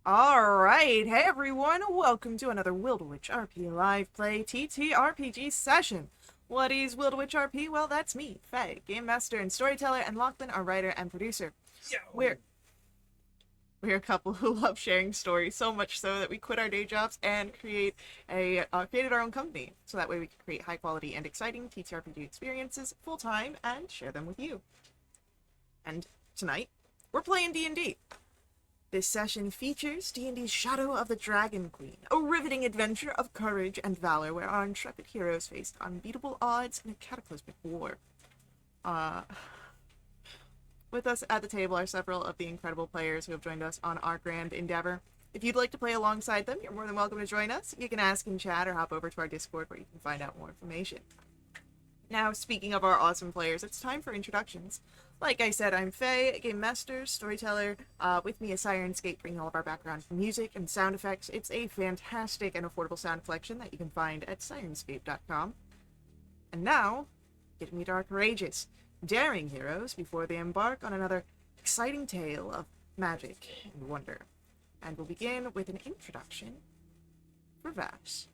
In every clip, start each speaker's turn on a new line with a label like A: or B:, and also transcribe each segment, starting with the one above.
A: Alright, hey everyone, welcome to another Wildwitch RP Live Play TTRPG session. What is Wildwitch RP? Well, that's me, Faye, Game Master and Storyteller, and Lachlan, our writer and producer. We're, we're a couple who love sharing stories, so much so that we quit our day jobs and created our own company, so that way we can create high quality and exciting TTRPG experiences full time and share them with you. And tonight, we're playing D&D. This session features D&D's Shadow of the Dragon Queen, a riveting adventure of courage and valor where our intrepid heroes faced unbeatable odds in a cataclysmic war. Uh, with us at the table are several of the incredible players who have joined us on our grand endeavor. If you'd like to play alongside them, you're more than welcome to join us. You can ask in chat or hop over to our Discord where you can find out more information. Now, speaking of our awesome players, it's time for introductions. Like I said, I'm Faye, Game Master, Storyteller. With me is Sirenscape, bringing all of our background music and sound effects. It's a fantastic and affordable sound collection that you can find at sirenscape.com. And now, get to meet our courageous, daring heroes before they embark on another exciting tale of magic and wonder. And we'll begin with an introduction for Vass.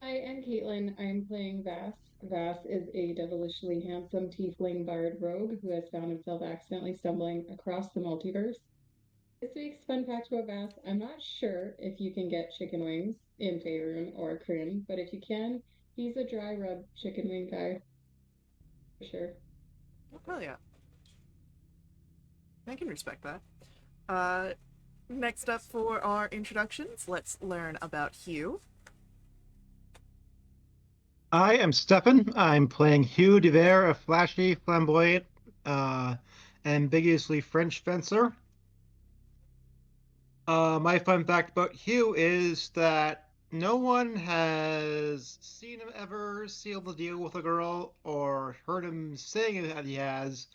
B: Hi, I'm Caitlin. I'm playing Vass. Vass is a devilishly handsome tiefling bard rogue who has found himself accidentally stumbling across the multiverse. This week's fun fact about Vass, I'm not sure if you can get chicken wings in Faerun or Kryn, but if you can, he's a dry rub chicken wing guy for sure.
A: Oh yeah, I can respect that. Uh, Next up for our introductions, let's learn about Hugh.
C: I am Stefan. I'm playing Hugh DeVere, a flashy, flamboyant, uh, ambiguously French fencer. My fun fact about Hugh is that no one has seen him ever seal the deal with a girl or heard him saying that he has.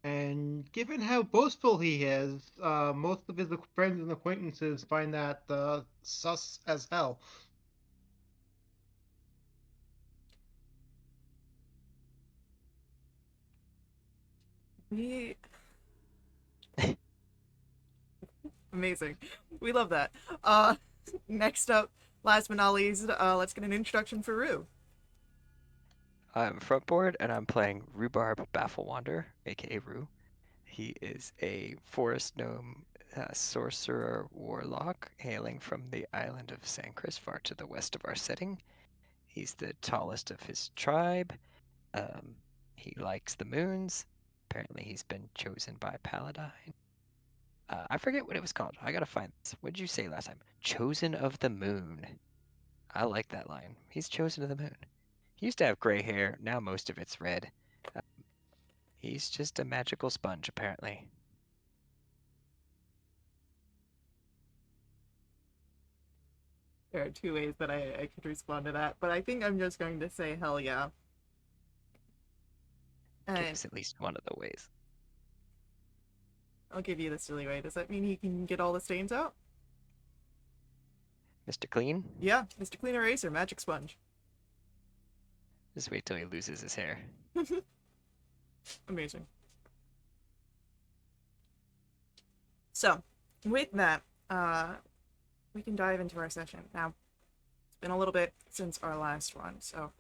C: And given how boastful he is, most of his friends and acquaintances find that sus as hell.
A: We Amazing. We love that. Next up, last but not least, let's get an introduction for Rue.
D: I'm Frontboard, and I'm playing Rhubarb Bafflewander, aka Rue. He is a forest gnome sorcerer warlock hailing from the island of San Chris, far to the west of our setting. He's the tallest of his tribe. Um, he likes the moons. Apparently, he's been chosen by Paladine. I forget what it was called. I gotta find this. What did you say last time? Chosen of the moon. I like that line. He's chosen of the moon. He used to have gray hair. Now most of it's red. He's just a magical sponge, apparently.
A: There are two ways that I could respond to that, but I think I'm just going to say hell yeah.
D: Give
A: And
D: us at least one of the ways.
A: I'll give you the silly way. Does that mean he can get all the stains out?
D: Mr. Clean?
A: Yeah, Mr. Clean Eraser, Magic Sponge.
D: Just wait till he loses his hair.
A: Amazing. So, with that, we can dive into our session. Now, it's been a little bit since our last one, so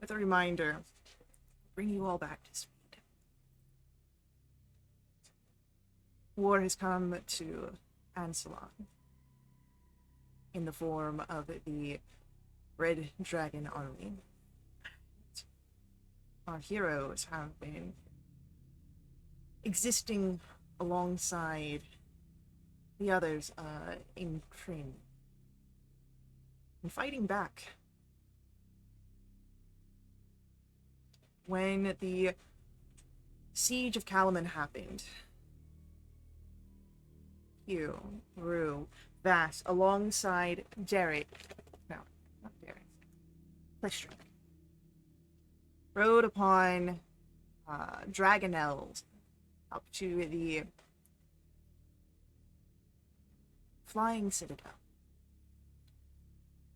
A: with a reminder, bring you all back to speed. War has come to Ansalon in the form of the Red Dragon Army. Our heroes have been existing alongside the others in Kryn and fighting back. When the siege of Kalaman happened, Hugh, Rue, Vass, alongside Derek, no, not Derek, Plistrin, rode upon Dragonelles up to the Flying Citadel.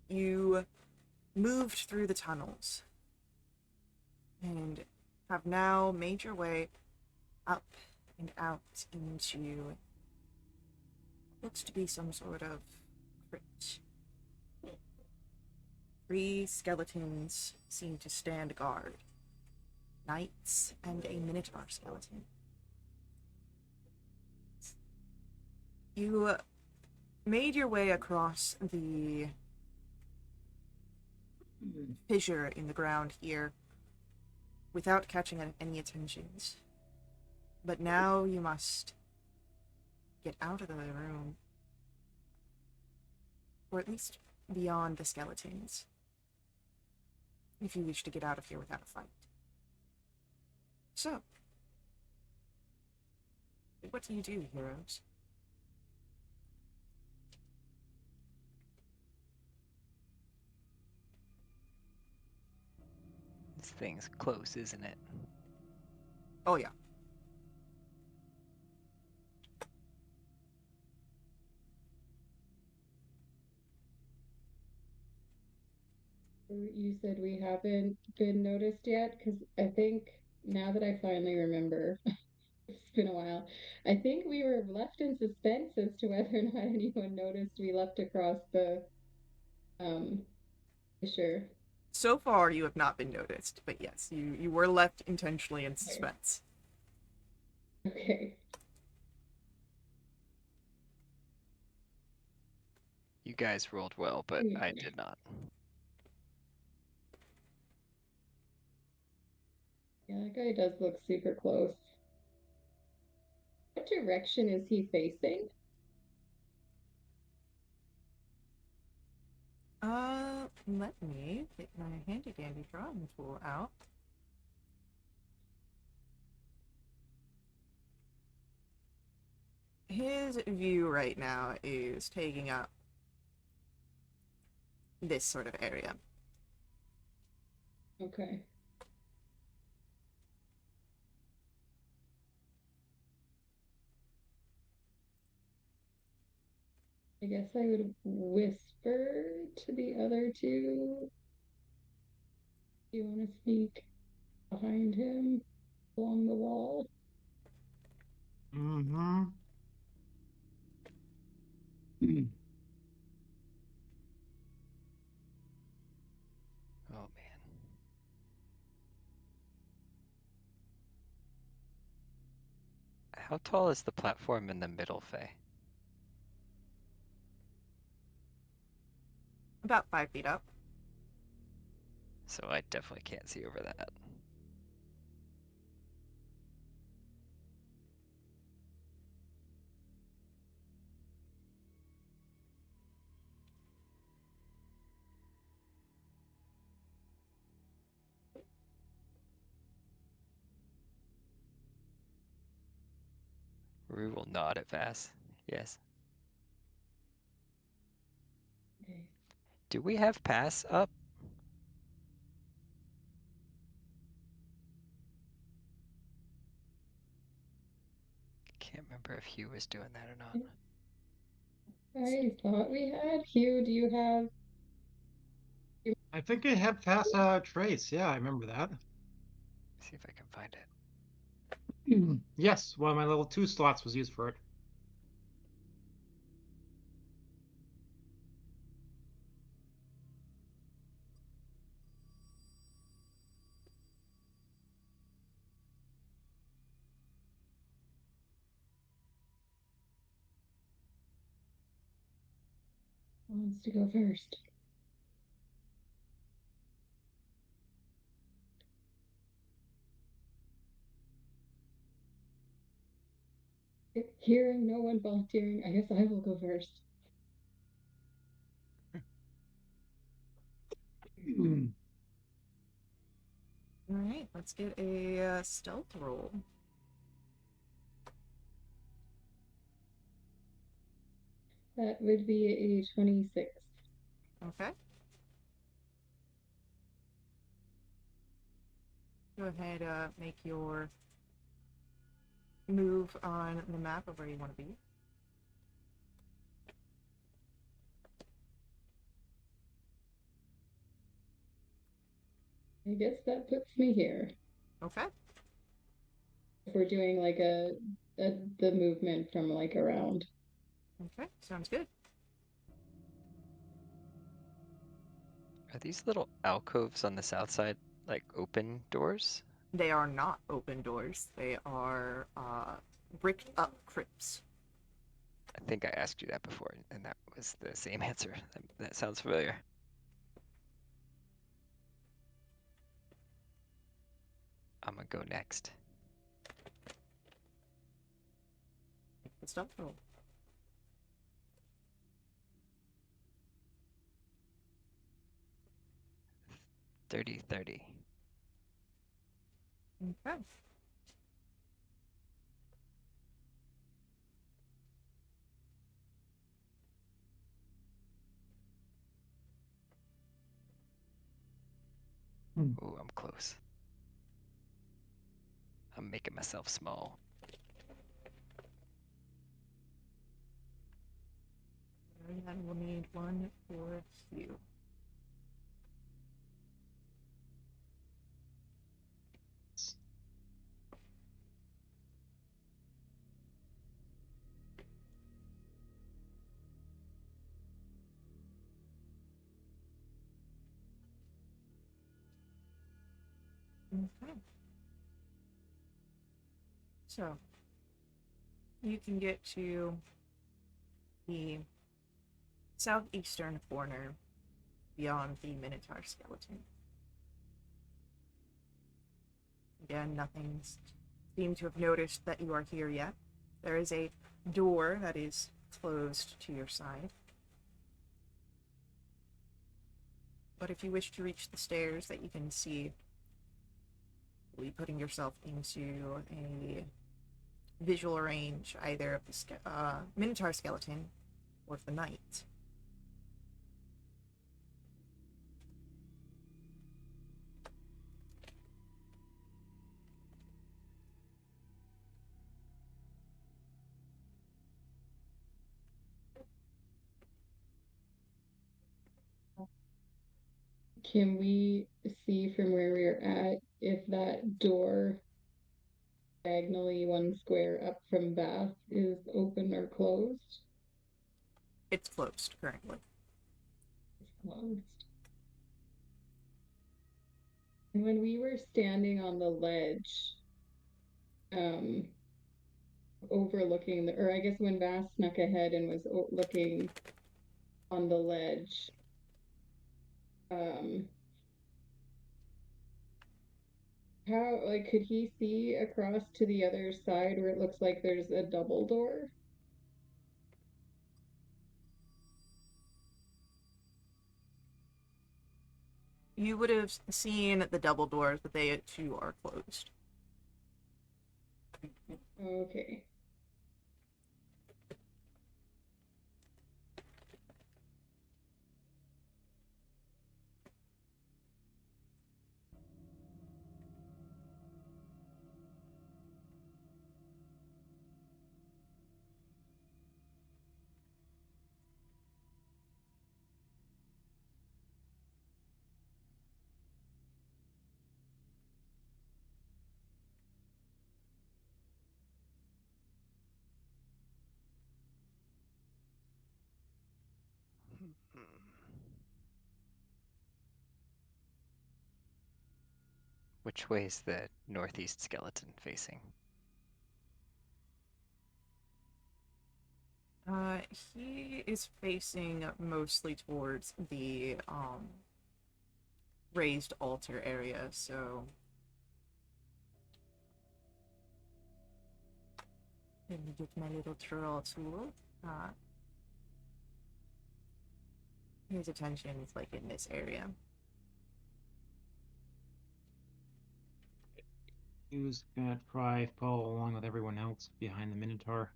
A: You moved through the tunnels and have now made your way up and out into looks to be some sort of crypt. 3 skeletons seem to stand guard. Knights and a minotaur skeleton. You made your way across the fissure in the ground here without catching any attentions. But now you must get out of the room, or at least beyond the skeletons, if you wish to get out of here without a fight. So, what do you do, heroes?
D: This thing's close, isn't it?
A: Oh yeah.
B: You said we haven't been noticed yet? Because I think now that I finally remember, it's been a while. I think we were left in suspense as to whether or not anyone noticed we left across the um fissure.
A: So far, you have not been noticed, but yes, you were left intentionally in suspense.
B: Okay.
D: You guys rolled well, but I did not.
B: Yeah, that guy does look super close. What direction is he facing?
A: Let me get my handy dandy drawing tool out. His view right now is taking up this sort of area.
B: Okay. I guess I would whisper to the other two. Do you want to sneak behind him along the wall?
C: Mm-hmm.
D: Oh man. How tall is the platform in the middle, Faye?
A: About 5 feet up.
D: So I definitely can't see over that. Rue will nod at Vass. Yes.
B: Okay.
D: Do we have pass up? Can't remember if Hugh was doing that or not.
B: I thought we had. Hugh, do you have?
C: I think I have passed trace. Yeah, I remember that.
D: See if I can find it.
C: Yes, one of my level 2 slots was used for it.
B: Who wants to go first? Hearing no one volunteering, I guess I will go first.
A: Alright, let's get a stealth roll.
B: That would be a 26.
A: Okay. Go ahead, make your move on the map of where you want to be.
B: I guess that puts me here.
A: Okay.
B: If we're doing like the movement from like around.
A: Okay, sounds good.
D: Are these little alcoves on the south side like open doors?
A: They are not open doors. They are bricked up crypts.
D: I think I asked you that before, and that was the same answer. That sounds familiar. I'm gonna go next.
A: Make the stealth roll.
D: 30-30.
A: Okay.
D: Ooh, I'm close. I'm making myself small.
A: And then we'll need one for Hugh. Okay. So, you can get to the southeastern corner beyond the Minotaur skeleton. Again, nothing's seemed to have noticed that you are here yet. There is a door that is closed to your side. But if you wish to reach the stairs that you can see, you'll be putting yourself into a visual range either of the Minotaur skeleton or of the knight.
B: Can we see from where we're at if that door diagonally one square up from Bath is open or closed?
A: It's closed currently.
B: It's closed. And when we were standing on the ledge, overlooking or I guess when Bath snuck ahead and was looking on the ledge, how, like, could he see across to the other side where it looks like there's a double door?
A: You would have seen the double doors, but they too are closed.
B: Okay.
D: Which way is the northeast skeleton facing?
A: He is facing mostly towards the raised altar area, so let me get my little draw tool. His attention is like in this area.
C: He was gonna try follow along with everyone else behind the Minotaur.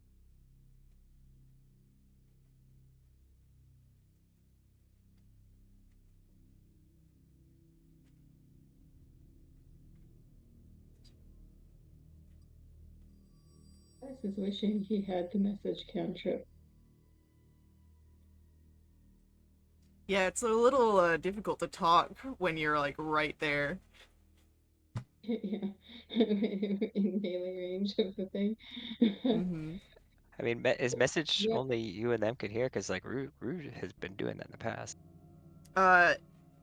B: I was wishing he had the message cantrip.
A: Yeah, it's a little difficult to talk when you're like right there.
B: Yeah, in melee range of the thing.
A: Mm-hmm.
D: I mean, is message
B: Yep.
D: only you and them could hear? Because like Rue has been doing that in the past.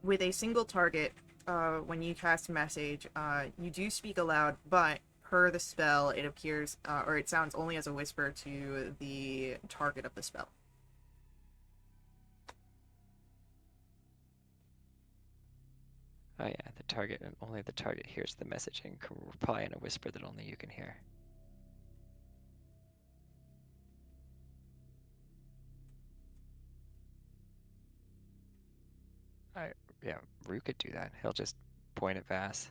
A: With a single target, when you cast message, you do speak aloud, but per the spell, it appears, or it sounds only as a whisper to the target of the spell.
D: Oh yeah, the target and only the target hears the message and can reply in a whisper that only you can hear. Yeah, Rue could do that. He'll just point at Vass.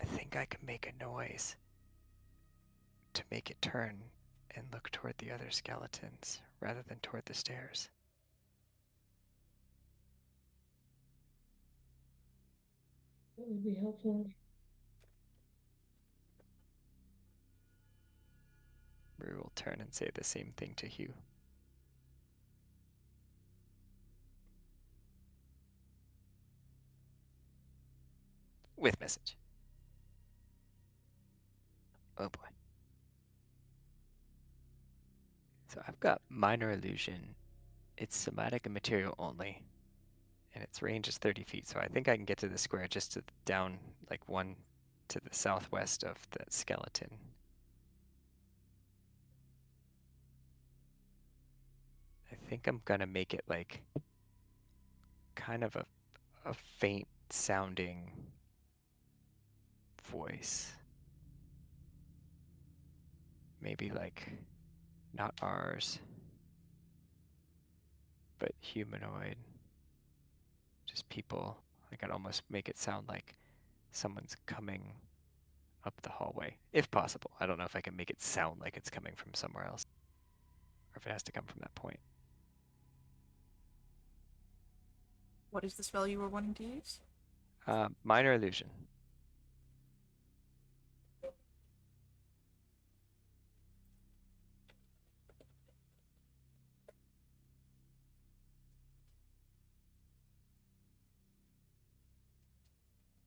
D: I think I can make a noise to make it turn and look toward the other skeletons rather than toward the stairs.
B: That would be helpful.
D: Rue will turn and say the same thing to Hugh. With message. Oh boy. So I've got minor illusion. It's somatic and material only, and its range is 30 feet. So I think I can get to the square just to down like one to the southwest of the skeleton. I think I'm gonna make it like kind of a faint sounding voice. Maybe like not ours, but humanoid. Just people. I could almost make it sound like someone's coming up the hallway, if possible. I don't know if I can make it sound like it's coming from somewhere else, or if it has to come from that point.
A: What is the spell you were wanting to use?
D: Minor illusion.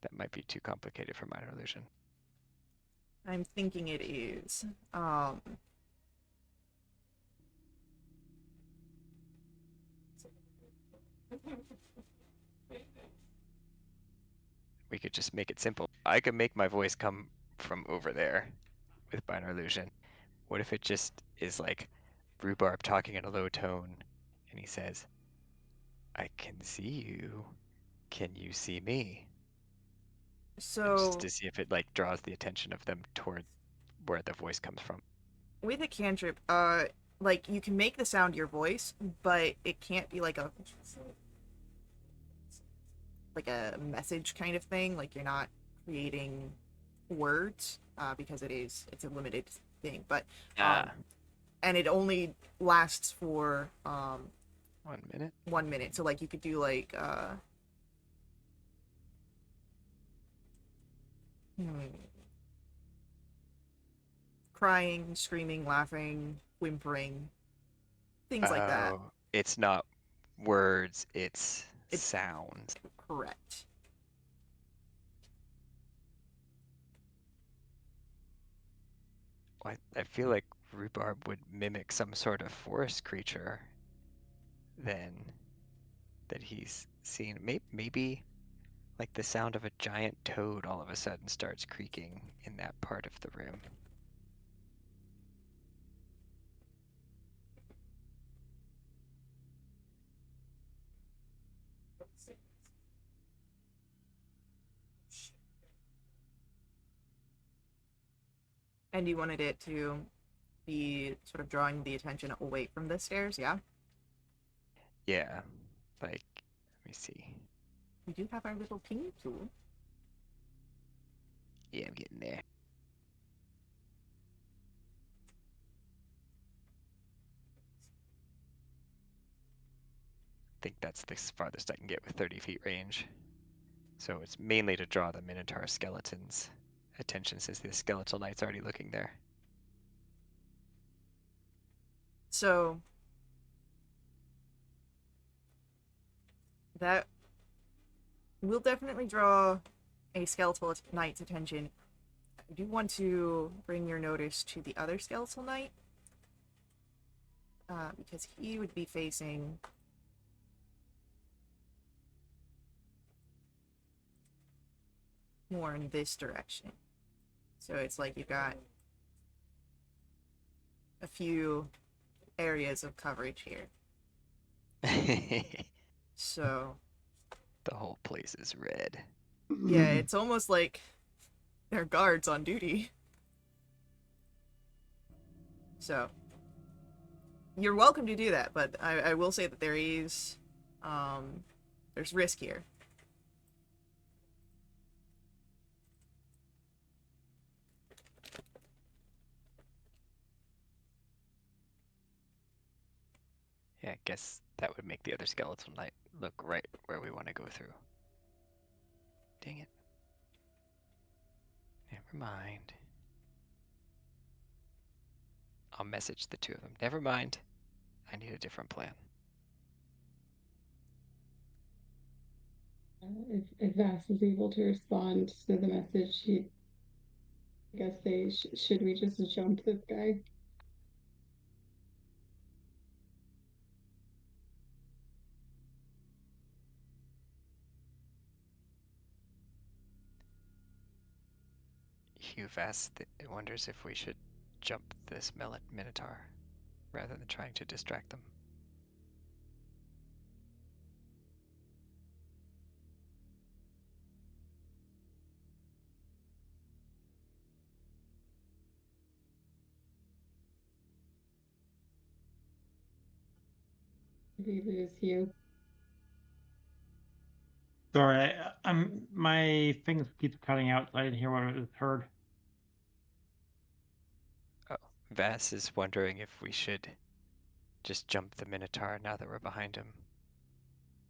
D: That might be too complicated for minor illusion.
A: I'm thinking it is.
D: We could just make it simple. I could make my voice come from over there with minor illusion. What if it just is like Rhubarb talking in a low tone and he says, I can see you. Can you see me? And just
A: So
D: to see if it like draws the attention of them toward where the voice comes from.
A: with a cantrip, like you can make the sound your voice, but it can't be like a message kind of thing. Like you're not creating words, because it's a limited thing. But and it only lasts for
D: 1 minute.
A: 1 minute. So like you could do like crying, screaming, laughing, whimpering, things like that.
D: Oh, it's not words, it's
A: It's-
D: sounds.
A: Correct.
D: I feel like Rhubarb would mimic some sort of forest creature then that he's seen. Maybe like the sound of a giant toad all of a sudden starts creaking in that part of the room.
A: And you wanted it to be sort of drawing the attention away from the stairs, yeah?
D: Yeah, like, let me see.
A: We do have our little ping tool.
D: Yeah, I'm getting there. I think that's the farthest I can get with 30 feet range. So it's mainly to draw the Minotaur skeleton's attention since the skeletal knight's already looking there.
A: So that will definitely draw a skeletal knight's attention. I do want to bring your notice to the other skeletal knight. because he would be facing more in this direction. So it's like you've got a few areas of coverage here. So
D: The whole place is red.
A: yeah, it's almost like they're guards on duty. So you're welcome to do that, but I will say that there is there's risk here.
D: Yeah, I guess that would make the other skeletal knight look right where we want to go through. Dang it. Never mind. I'll message the two of them. Never mind. I need a different plan.
B: If Vass is able to respond to the message, he, I guess they should we just jump this guy?
D: Hugh Vast wonders if we should jump this Minotaur rather than trying to distract them.
B: If we lose you.
C: Sorry, I'm my things keep cutting out. So I didn't hear what I heard.
D: Oh, Vass is wondering if we should just jump the Minotaur now that we're behind him.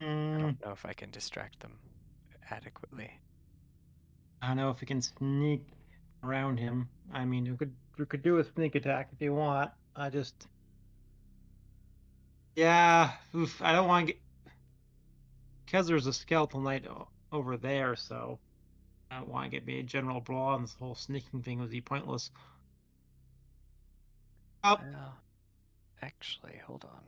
D: I don't know if I can distract them adequately.
C: I don't know if we can sneak around him. I mean, we could do a sneak attack if you want. I just, yeah, oof, I don't want to get because there's a skeletal knight over there, so I don't want to get me a general brawl, and this whole sneaking thing would be pointless. Oh,
D: Well, actually, hold on.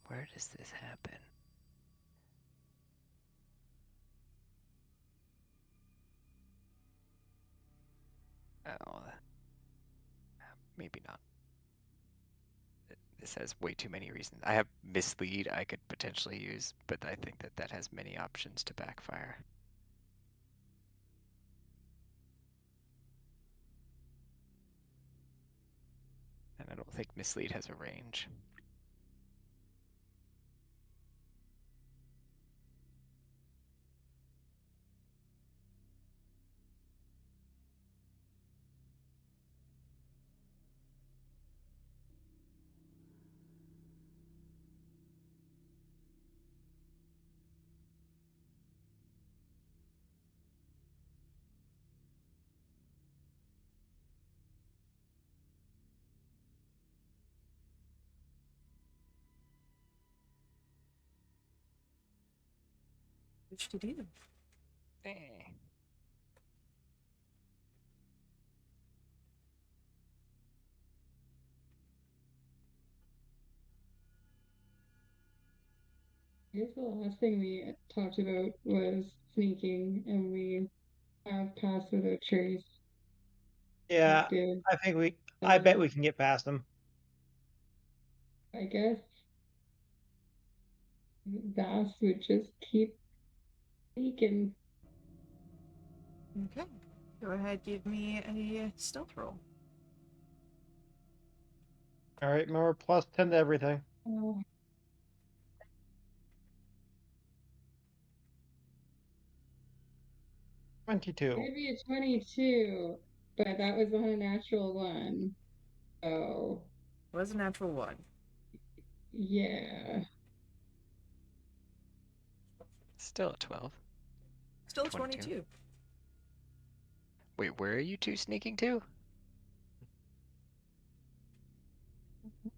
D: Where does this happen? Oh, maybe not. This has way too many reasons. I have mislead I could potentially use, but I think that that has many options to backfire. And I don't think mislead has a range.
A: Which to do?
D: Eh.
B: I guess the last thing we talked about was sneaking, and we have passed without trace.
C: yeah,
B: Active.
C: I think we. I bet we can get past him.
B: I guess Vass would just keep sneaking.
A: Okay. Go ahead, give me a stealth roll.
C: All right, remember +10 to everything.
B: Oh,
C: 22.
B: maybe a 22, but that was on a natural one. Oh,
A: Was a natural 1.
B: yeah.
D: Still a 12.
A: Still a
D: 22.
A: 22.
D: Wait, where are you two sneaking to?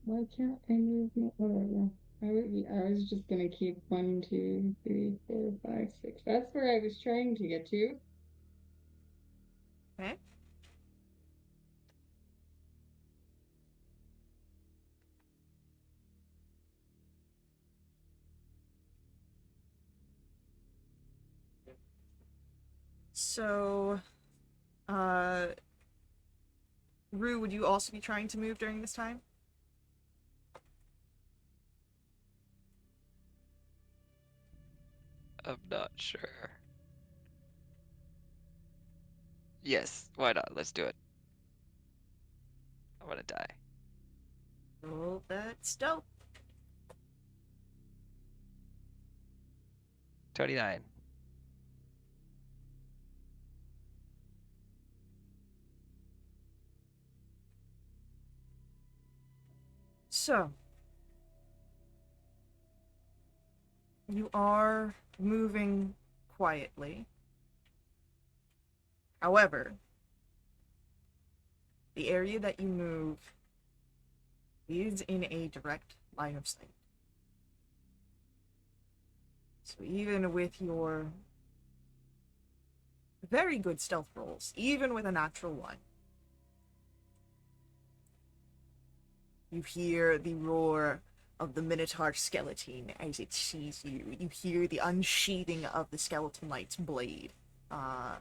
B: Why can't I move my whatever? I was just gonna keep 1, 2, 3, 4, 5, 6. That's where I was trying to get to.
A: Okay. So, Rue, would you also be trying to move during this time?
D: I'm not sure. Yes, why not? Let's do it. I want to die.
A: Roll that stealth.
D: 29.
A: So, you are moving quietly. However, the area that you move is in a direct line of sight. So even with your very good stealth rolls, even with a natural 1, you hear the roar of the Minotaur skeleton as it sees you. You hear the unsheathing of the Skeletal Knight's blade,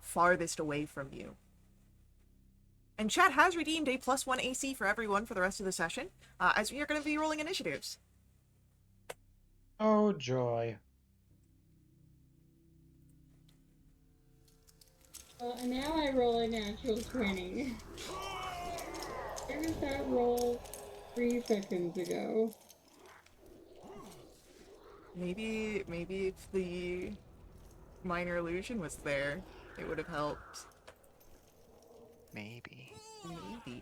A: farthest away from you. And chat has redeemed a +1 AC for everyone for the rest of the session, as we are going to be rolling initiatives.
C: Oh, joy.
B: And now I roll a natural 20. Where was that roll 3 seconds ago?
A: Maybe if the minor illusion was there, it would have helped.
D: Maybe.
A: Maybe.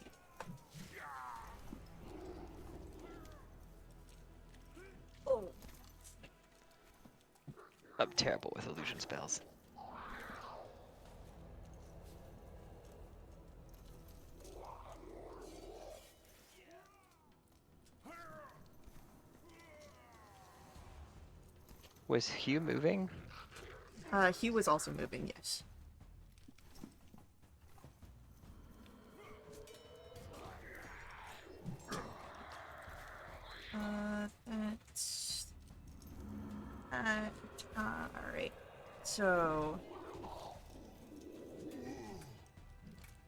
A: Oh.
D: I'm terrible with illusion spells. Was Hugh moving?
A: He was also moving, yes. That's that. Alright. So,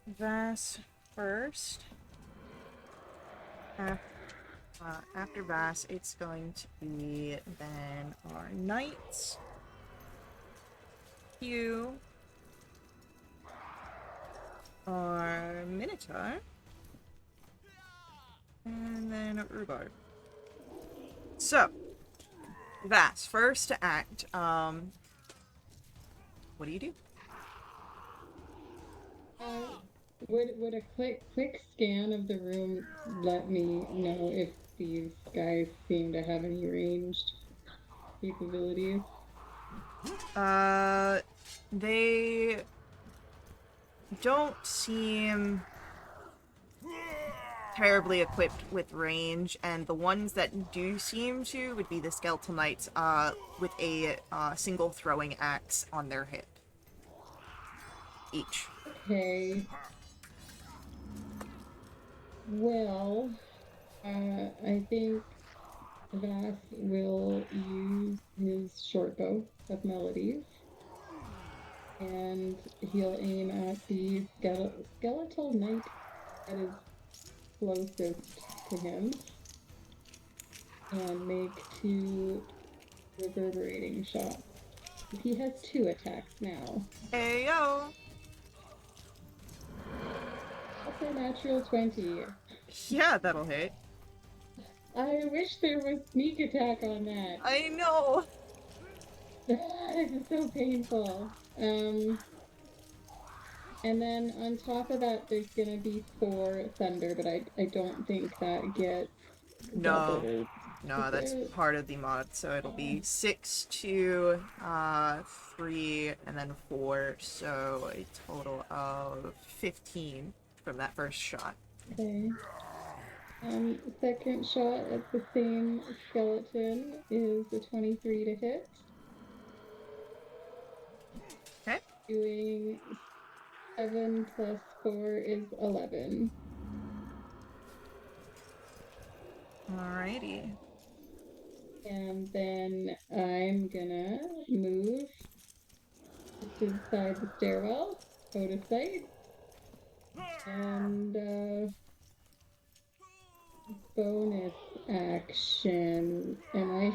A: Vass first. After Vass, it's going to be then our knights. Hugh. Our Minotaur. And then Rhubarb. So, Vass, first to act. What do you do?
B: Would a quick scan of the room let me know if these guys seem to have any ranged capabilities?
A: They don't seem terribly equipped with range, and the ones that do seem to would be the Skeletal Knights, with a single throwing axe on their hip. Each.
B: Okay. Well, I think Vass will use his short bow of melodies, and he'll aim at the skeletal knight that is closest to him, and make 2 reverberating shots. He has 2 attacks now.
A: Ayo!
B: That's a natural 20.
A: Yeah, that'll hit.
B: I wish there was sneak attack on that.
A: I know!
B: This is so painful. And then on top of that, there's gonna be 4 thunder, but I don't think that gets doubled.
A: No, that's part of the mod, so it'll be 6, 2, 3, and then 4, so a total of 15 from that first shot.
B: Okay. Second shot at the same skeleton is a 23 to hit.
A: Okay.
B: Doing 7 plus 4 is 11.
A: Alrighty.
B: And then I'm gonna move just inside the stairwell, out of sight. And bonus action. Am I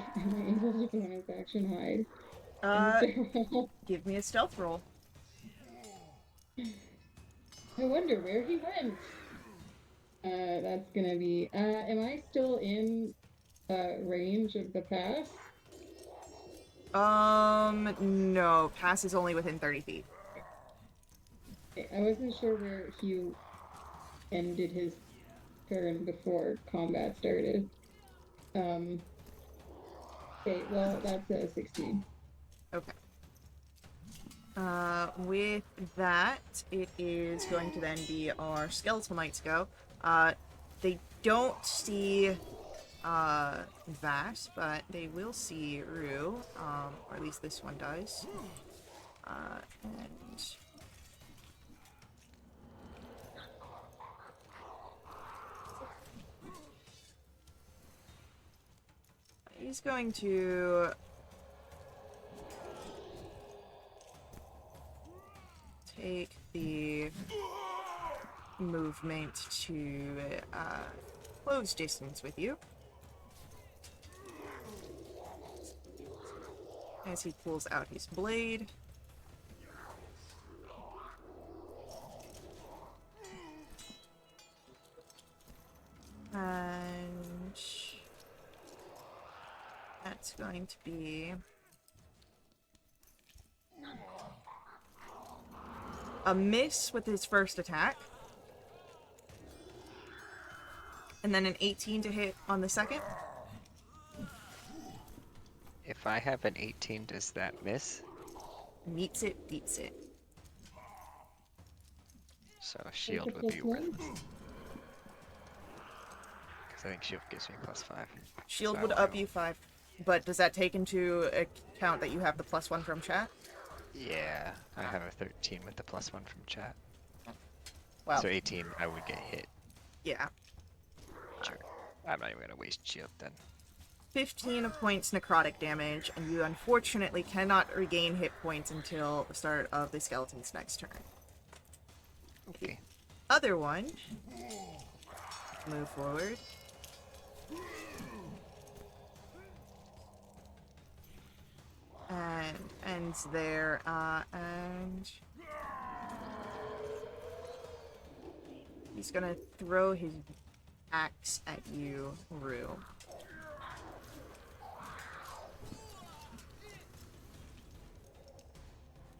B: able to bonus action hide in the stairwell?
A: Give me a stealth roll.
B: I wonder where he went. That's gonna be. Am I still in range of the pass?
A: No. Pass is only within 30 feet.
B: I wasn't sure where Hugh ended his turn before combat started. Okay, well, that's a 16.
A: Okay. With that, it is going to then be our Skeletal Knights go. They don't see, Vass, but they will see Rue, or at least this one does. And... he's going to take the movement to close distance with you. As he pulls out his blade. And that's going to be a miss with his first attack. And then an 18 to hit on the second.
D: If I have an 18, does that miss?
A: Meets it, beats it.
D: So shield
B: Take a
D: would be
B: plus one.
D: worth. Because I think shield gives me +5.
A: Shield
D: So
A: would
D: I
A: up
D: will-
A: you 5. But does that take into account that you have the +1 from chat?
D: Yeah, I have a 13 with the +1 from chat.
A: Well,
D: So 18, I would get hit.
A: yeah.
D: Sure. I'm not even gonna waste shield then.
A: 15 points necrotic damage, and you unfortunately cannot regain hit points until the start of the skeleton's next turn.
D: Okay.
A: Other one, move forward. And ends there, and he's gonna throw his axe at you, Rue.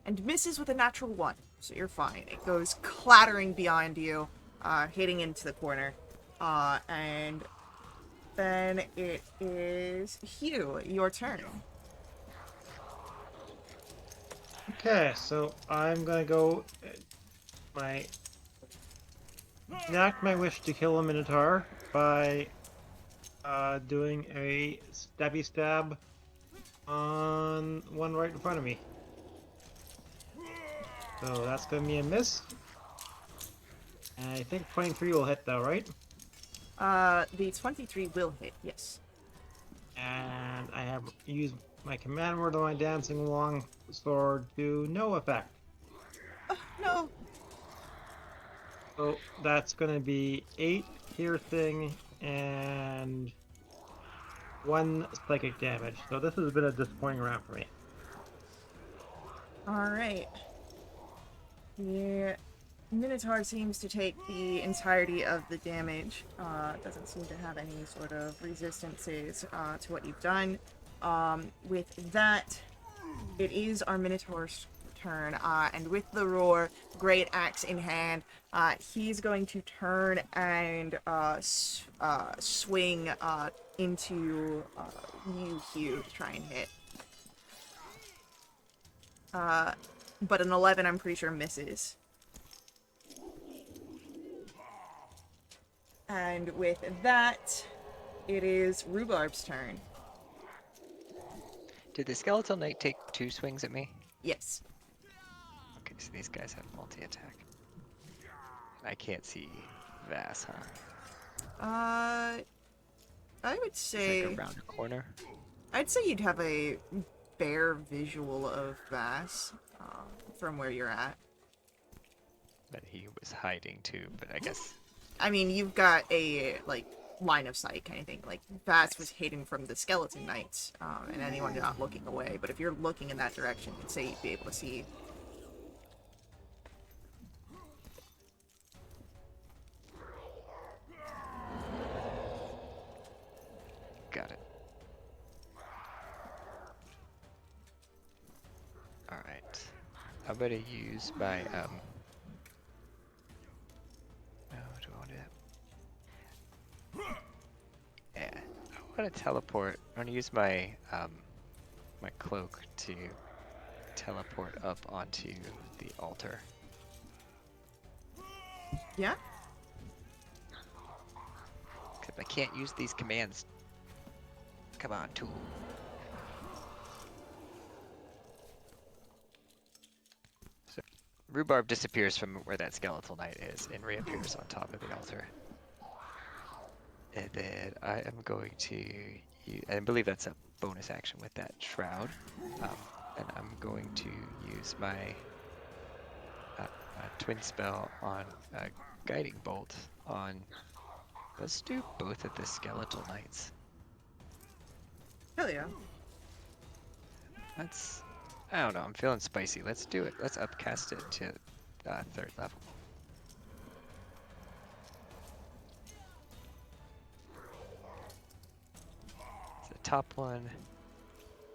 A: And misses with a natural 1, so you're fine. It goes clattering behind you, hitting into the corner. And then it is Hugh, your turn.
C: Okay, so I'm gonna go enact my wish to kill a Minotaur by doing a stabby stab on one right in front of me. So that's gonna be a miss. And I think 23 will hit though, right?
A: The 23 will hit, yes.
C: And I have used my command word on my dancing long sword to no effect.
A: No.
C: So that's gonna be 8 piercing and 1 psychic damage. So this has been a disappointing round for me.
A: Alright. The Minotaur seems to take the entirety of the damage. Doesn't seem to have any sort of resistances to what you've done. With that, it is our Minotaur's turn, and with the roar, great axe in hand, he's going to turn and swing into you, Hugh, to try and hit. But an 11, I'm pretty sure, misses. And with that, it is Rhubarb's turn.
D: Did the Skeletal Knight take 2 swings at me?
A: Yes.
D: Okay, so these guys have multi-attack. I can't see Vass, huh?
A: I would
D: He's
A: say
D: like around a corner.
A: I'd say you'd have a bare visual of Vass from where you're at.
D: But he was hiding too, but I guess
A: I mean, you've got a like line of sight kind of thing. Like Vass was hidden from the skeleton knights, and anyone not looking away. But if you're looking in that direction, you'd say you'd be able to see.
D: got it. Alright. I'm gonna use my no, do I wanna do that? Yeah. I wanna teleport. I'm gonna use my my cloak to teleport up onto the altar.
A: Yeah.
D: Cause I can't use these commands. Come on, tool. So, Rhubarb disappears from where that skeletal knight is and reappears on top of the altar. And then I am going to use, I believe that's a bonus action with that shroud. And I'm going to use my twin spell on guiding bolt on. Let's do both of the skeletal knights.
A: Hell yeah.
D: That's, I don't know, I'm feeling spicy. Let's do it. Let's upcast it to 3rd level. The top one,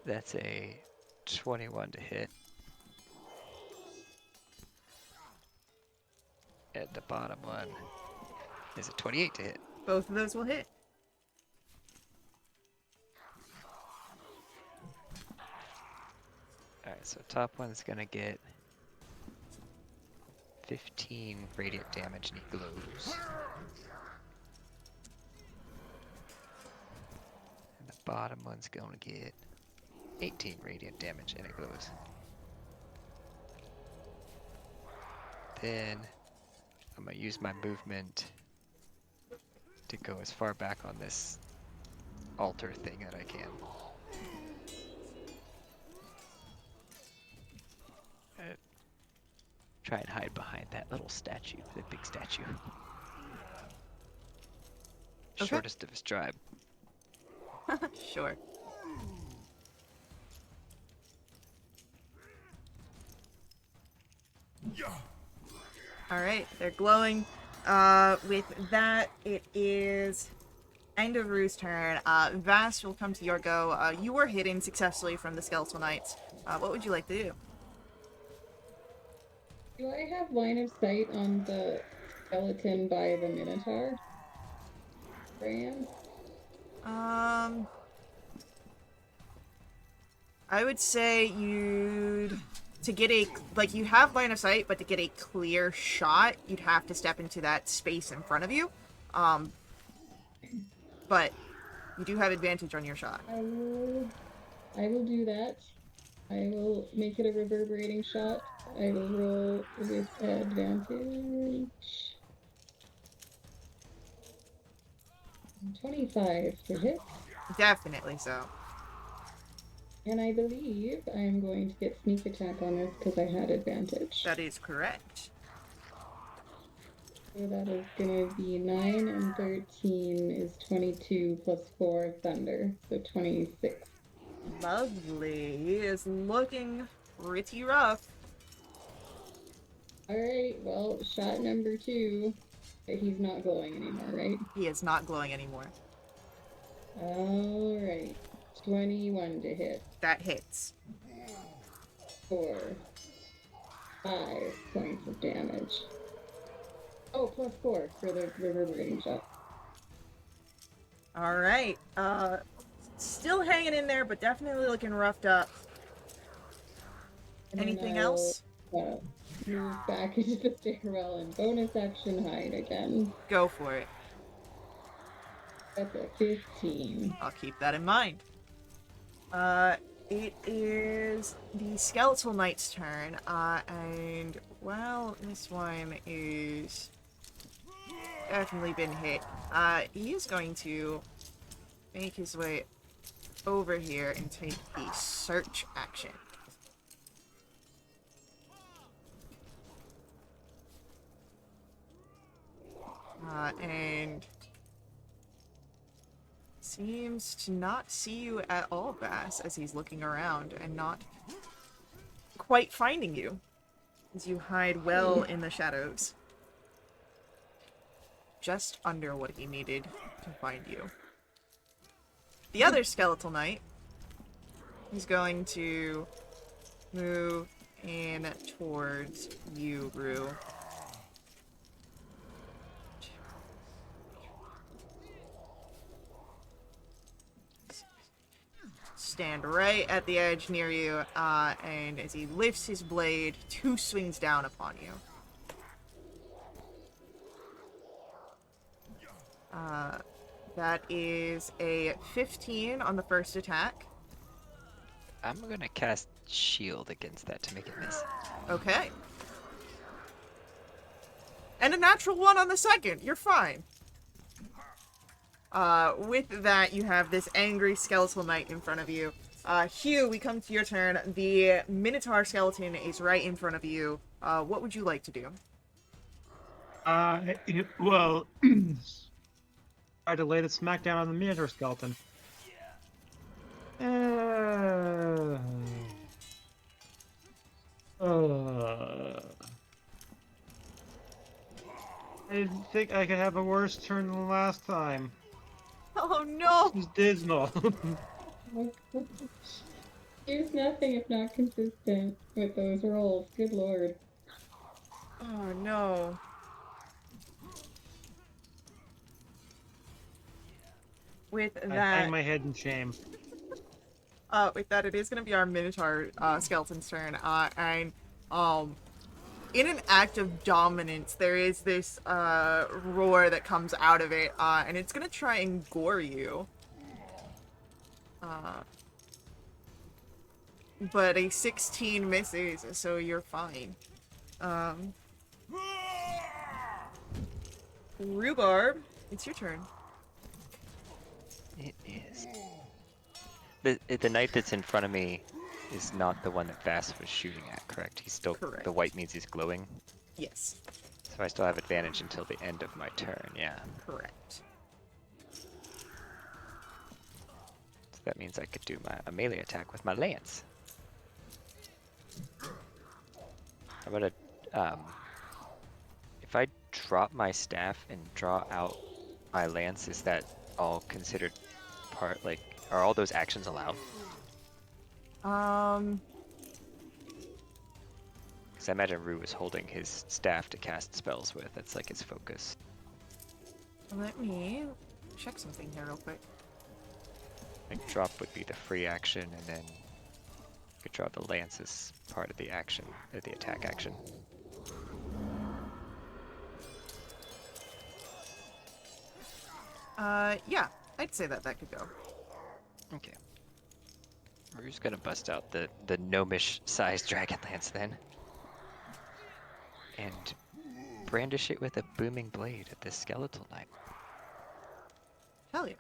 D: that's a 21 to hit. And the bottom one is a 28 to hit.
A: Both of those will hit.
D: Alright, so top one's gonna get 15 radiant damage and he glows. And the bottom one's gonna get 18 radiant damage and it glows. Then I'm gonna use my movement to go as far back on this altar thing that I can. Try and hide behind that little statue, the big statue.
A: Okay.
D: Shortest of his tribe.
A: Sure. Alright, they're glowing. With that, it is end of Rue's turn. Vass will come to your go. You were hidden successfully from the Skeletal Knights. What would you like to do?
B: Do I have line of sight on the skeleton by the Minotaur? Where I am?
A: I would say to get a, like, you have line of sight, but to get a clear shot, you'd have to step into that space in front of you. But you do have advantage on your shot.
B: I will do that. I will make it a reverberating shot. I will roll with advantage. 25 to hit.
A: Definitely so.
B: And I believe I'm going to get sneak attack on this because I had advantage.
A: That is correct.
B: So that is going to be 9 and 13 is 22 plus 4 thunder. So 26.
A: Lovely. He is looking pretty rough.
B: Alright, well, shot number 2. But he's not glowing anymore, right?
A: He is not glowing anymore.
B: Alright. 21 to hit.
A: That hits.
B: 4. 5 points of damage. Oh, plus 4 for the reverberating shot.
A: Alright. Still hanging in there, but definitely looking roughed up.
B: And then
A: Anything
B: I'll,
A: else?
B: Move back into the stairwell and bonus action hide again.
A: Go for it.
B: That's a 15.
A: I'll keep that in mind. It is the Skeletal Knight's turn, and, well, this one is definitely been hit. He is going to make his way over here and take the search action. And seems to not see you at all, Bass, as he's looking around and not quite finding you, as you hide well in the shadows. Just under what he needed to find you. The other skeletal knight is going to move in towards you, Rue. Stand right at the edge near you, and as he lifts his blade, 2 swings down upon you. That is a 15 on the first attack.
D: I'm gonna cast shield against that to make it miss.
A: Okay. And a natural 1 on the second. You're fine. With that, you have this angry skeletal knight in front of you. Hugh, we come to your turn. The Minotaur skeleton is right in front of you. What would you like to do?
C: Well, try to lay the smackdown on the Minotaur skeleton. I think I could have a worse turn than last time.
A: Oh no!
C: This is dismal.
B: Here's nothing if not consistent with those rolls. Good lord.
A: Oh no. With
C: I
A: that,
C: hang my head in shame.
A: with that, it is going to be our Minotaur skeleton's turn. And in an act of dominance, there is this roar that comes out of it, and it's going to try and gore you. But a 16 misses, so you're fine. Rhubarb, it's your turn.
D: It is. The knight that's in front of me is not the one that Vass was shooting at, correct? He's still
A: Correct.
D: The white means he's glowing,
A: Yes,
D: so I still have advantage until the end of my turn. Yeah,
A: correct.
D: so that means I could do a melee attack with my lance. How about if I drop my staff and draw out my lance, is that all considered part, like, are all those actions allowed? Because I imagine Rue is holding his staff to cast spells with. That's like his focus.
A: Let me check something here real quick.
D: Like, drop would be the free action, and then you could draw the lance as part of the action, or the attack action.
A: Yeah, I'd say that could go.
D: Okay. We're just gonna bust out the gnomish-sized Dragonlance then. And brandish it with a booming blade at this skeletal knight.
A: Hell yeah.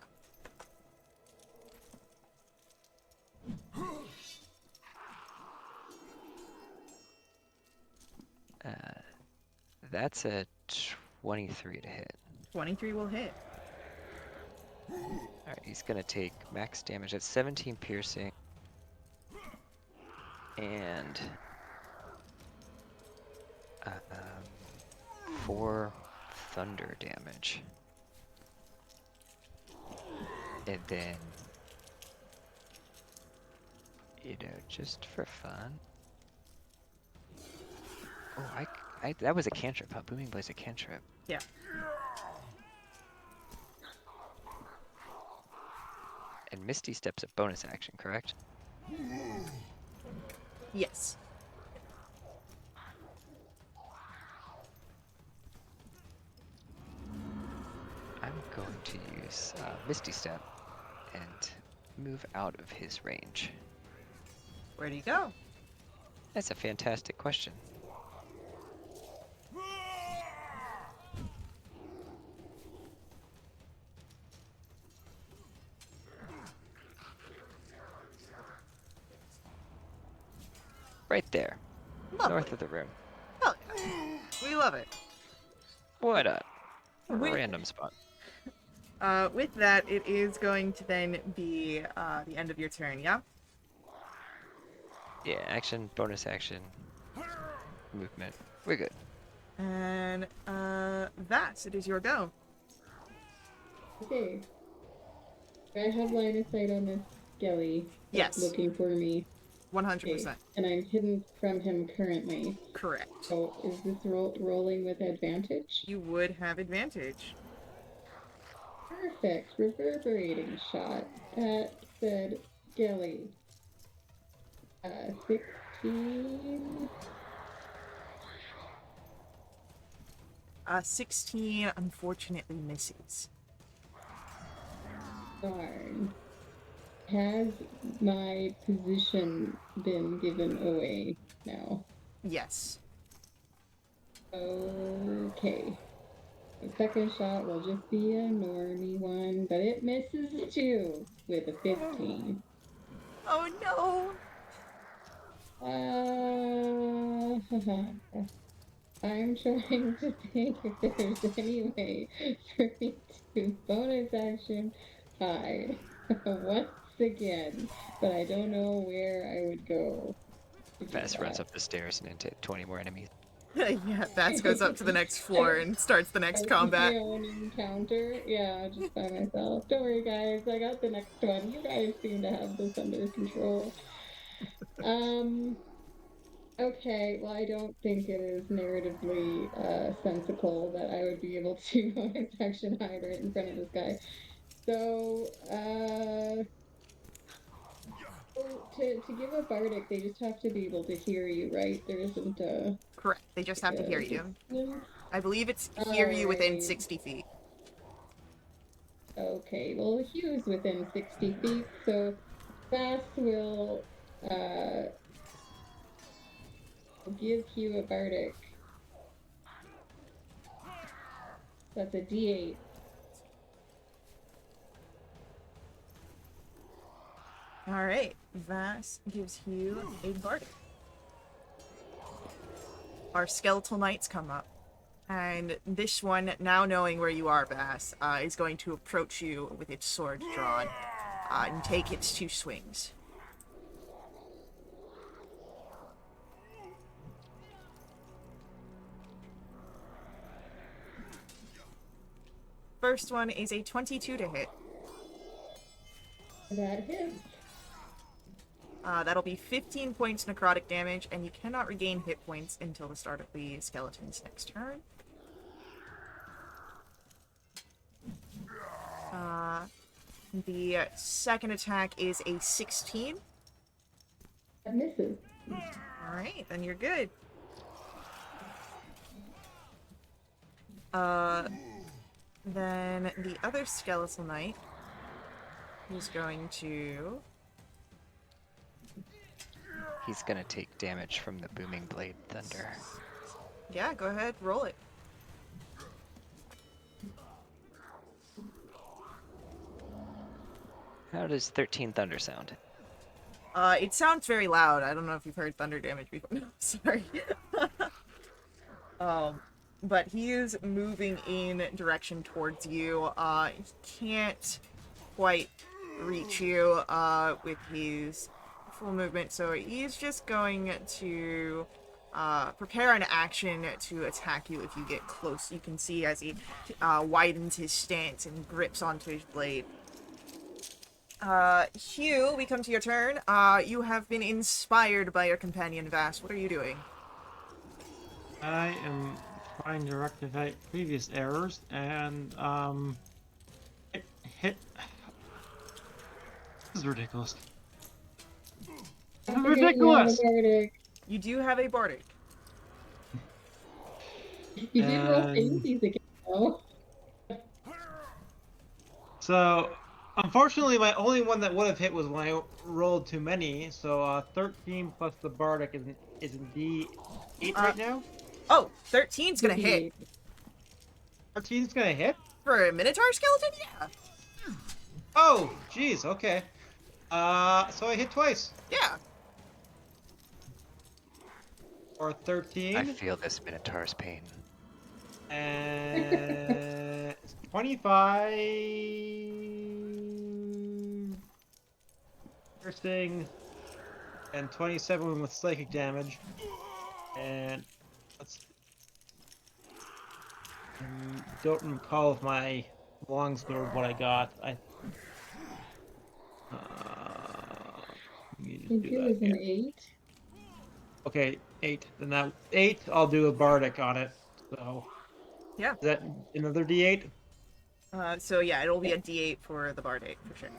D: That's a 23 to hit.
A: 23 will hit.
D: Alright, he's gonna take max damage. That's 17 piercing. And 4 thunder damage. And then, just for fun. Oh, that was a cantrip, huh? Booming Blade's a cantrip.
A: Yeah.
D: And Misty Step's a bonus action, correct?
A: Yes.
D: I'm going to use Misty Step and move out of his range.
A: Where'd he go?
D: That's a fantastic question. Right there,
A: Lovely.
D: north of the room.
A: Hell yeah. We love it.
D: What a
A: With-
D: random spot.
A: With that, it is going to then be the end of your turn, yeah?
D: Yeah, action, bonus action, movement. We're good.
A: And Vass, it is your go.
B: Okay. I have line of sight on this skelly that's
A: Yes.
B: looking for me.
A: 100%.
B: Okay. And I'm hidden from him currently.
A: Correct.
B: So is this rolling with advantage?
A: You would have advantage.
B: Perfect. Reverberating shot at said skelly. 16.
A: 16 unfortunately misses.
B: Darn. Has my position been given away now?
A: Yes.
B: Okay. The second shot will just be a normie one, but it misses too with a 15.
A: Oh no!
B: I'm trying to think if there's any way for me to bonus action hide once again, but I don't know where I would go to do
D: Fast runs
B: that.
D: up the stairs and into 20 more enemies.
A: Yeah, Vass goes up to the next floor and starts the next combat.
B: My own encounter, yeah, just by myself. Don't worry, guys, I got the next one. You guys seem to have this under control. Okay, well, I don't think it is narratively sensical that I would be able to bonus action hide right in front of this guy. So, to give a bardic, they just have to be able to hear you, right? There isn't a...
A: Correct. They just have to hear you. I believe it's hear you within
B: Alright.
A: 60 feet.
B: Okay, well, Hugh's within 60 feet, so Bass will give Hugh a bardic. That's a D8.
A: Alright, Vass gives you a bardic. Our skeletal knights come up. And this one, now knowing where you are, Vass, is going to approach you with its sword drawn and take its 2 swings. First one is a 22 to hit.
B: That hits.
A: That'll be 15 points necrotic damage, and you cannot regain hit points until the start of the skeleton's next turn. The second attack is a 16.
B: That misses.
A: Alright, then you're good. Then the other skeletal knight is going to...
D: He's gonna take damage from the booming blade thunder.
A: Yeah, go ahead, roll it.
D: How does 13 thunder sound?
A: It sounds very loud. I don't know if you've heard thunder damage before. No, sorry. But he is moving in direction towards you. He can't quite reach you with his full movement, so he's just going to prepare an action to attack you if you get close. You can see as he widens his stance and grips onto his blade. Hugh, we come to your turn. You have been inspired by your companion Vass. What are you doing?
C: I am trying to rectify previous errors and hit. This is ridiculous. This is ridiculous.
A: You do have a bardic.
B: You did roll fancies again, though.
C: So, unfortunately, my only one that would have hit was when I rolled too many. So, 13 plus the bardic is in D8 right now.
A: Oh, 13's gonna hit.
C: 13's gonna hit?
A: For a Minotaur skeleton? Yeah.
C: Oh, jeez, okay. So I hit twice.
A: Yeah.
C: or
D: I
C: 13.
D: feel this Minotaur's pain.
C: And 25 piercing and 27 with psychic damage. And let's don't recall if my longsword what I got. Let me
B: I
C: just
B: think
C: do
B: it
C: that
B: was an
C: again.
B: 8.
C: Okay, 8. Then that 8, I'll do a bardic on it. So
A: Yeah.
C: is that another D8?
A: So yeah, it'll be a D8 for the bar date for sure.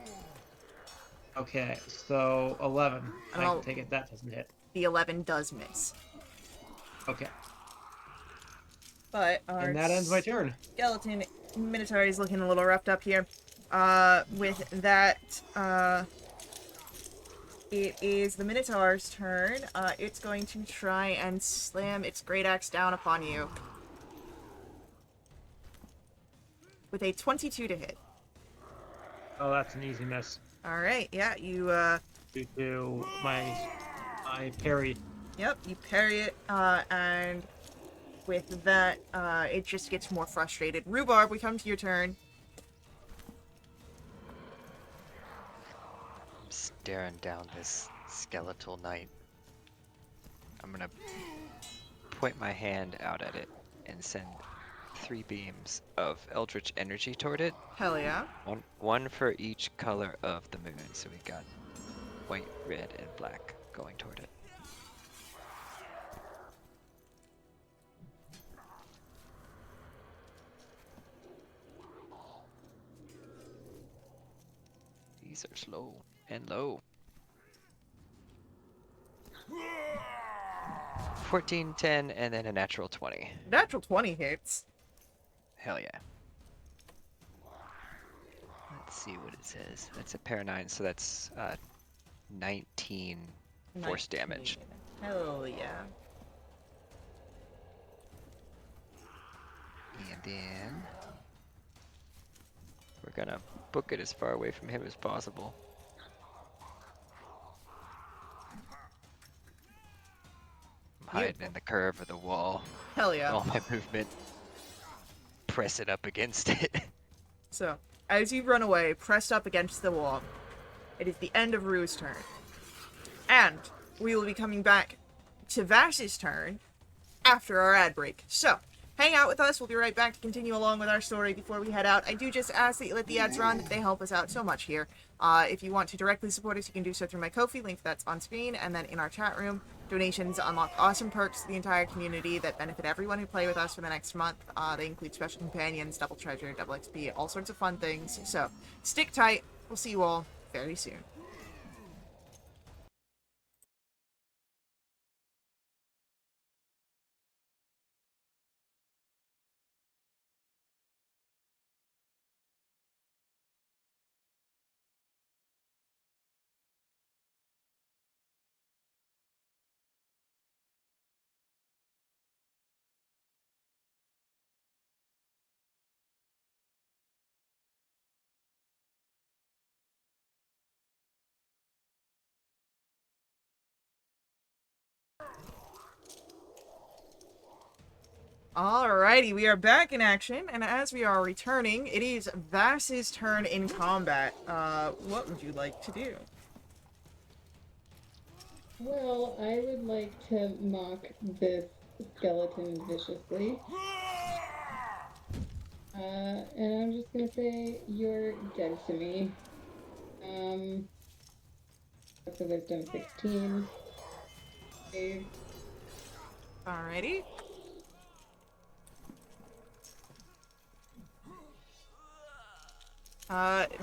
C: Okay, so 11.
A: And
C: I take it that doesn't hit.
A: the 11 does miss.
C: Okay,
A: But our
C: and that ends my turn.
A: skeleton minotaur is looking a little roughed up here. With that, it is the minotaur's turn. It's going to try and slam its great axe down upon you with a 22 to hit.
C: Oh, that's an easy miss.
A: All right, yeah, you
C: Due to my parry.
A: yep, you parry it, and with that, it just gets more frustrated. Rhubarb, we come to your turn.
D: I'm staring down this skeletal knight. I'm gonna point my hand out at it and send 3 beams of eldritch energy toward it.
A: Hell yeah.
D: One for each color of the moon. So we got white, red, and black going toward it. These are slow and low. 14, 10, and then a natural 20.
A: Natural 20 hits.
D: Hell yeah. Let's see what it says. That's a pair of 9, so that's 19 force damage.
A: 19. Hell yeah.
D: And then we're gonna book it as far away from him as possible. I'm hiding in the curve of the wall.
A: Hell yeah.
D: All my movement. Press it up against it.
A: So, as you run away, pressed up against the wall, it is the end of Rue's turn. And we will be coming back to Vash's turn after our ad break. So, hang out with us. We'll be right back to continue along with our story before we head out. I do just ask that you let the ads run. They help us out so much here. If you want to directly support us, you can do so through my Ko-fi link that's on screen, and then in our chat room. Donations unlock awesome perks to the entire community that benefit everyone who play with us for the next month. They include special companions, double treasure, double XP, all sorts of fun things. So, stick tight. We'll see you all very soon. Alrighty, we are back in action, and as we are returning, it is Vass's turn in combat. What would you like to do?
B: Well, I would like to mock this skeleton viciously. And I'm just gonna say, you're dead to me. That's a wisdom 16. Save.
A: Alrighty.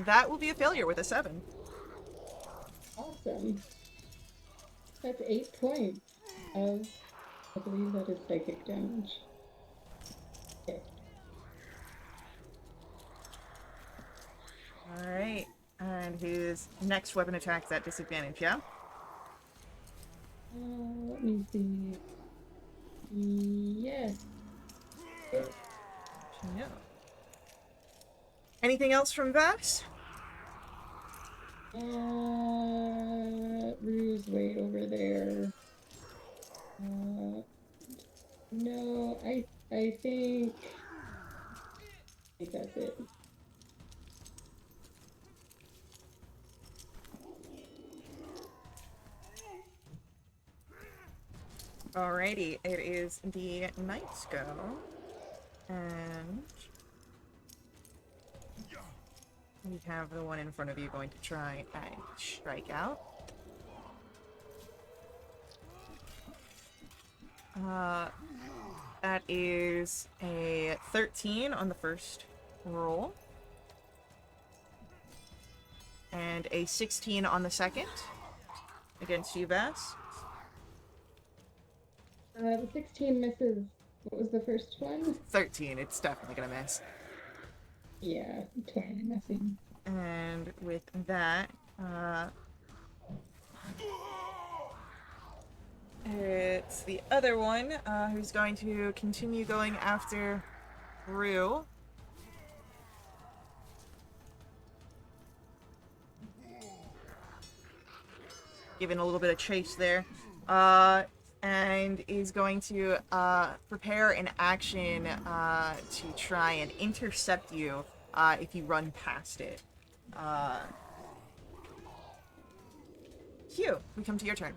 A: That will be a failure with a 7.
B: Awesome. That's 8 points of, I believe that is psychic damage. Okay.
A: Alright, and his next weapon attack is at disadvantage, yeah?
B: Let me see. Yes.
A: No. Anything else from Vass?
B: Rue's way over there. No, I think that's it.
A: Alrighty, it is the knight's go. And you have the one in front of you going to try and strike out. That is a 13 on the first roll. And a 16 on the second. Against you, Vass.
B: The 16 misses. What was the first one?
A: 13, it's definitely gonna miss.
B: Yeah, totally missing.
A: And with that, it's the other one who's going to continue going after Rue. Giving a little bit of chase there. And is going to prepare an action to try and intercept you if you run past it. Hugh, we come to your turn.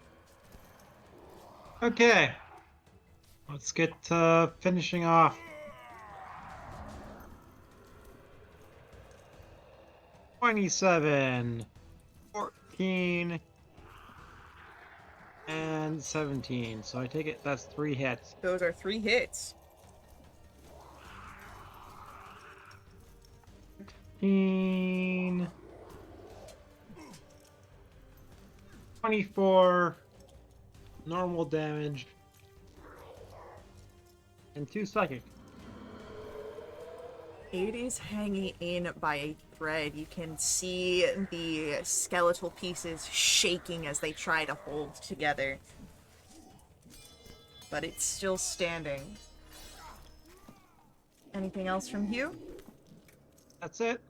C: Okay. Let's get finishing off. 27, 14, and 17. So I take it that's 3 hits.
A: Those are 3 hits.
C: 15, 24 normal damage, and 2 psychic.
A: It is hanging in by a thread. You can see the skeletal pieces shaking as they try to hold together. But it's still standing. Anything else from Hugh?
C: That's it.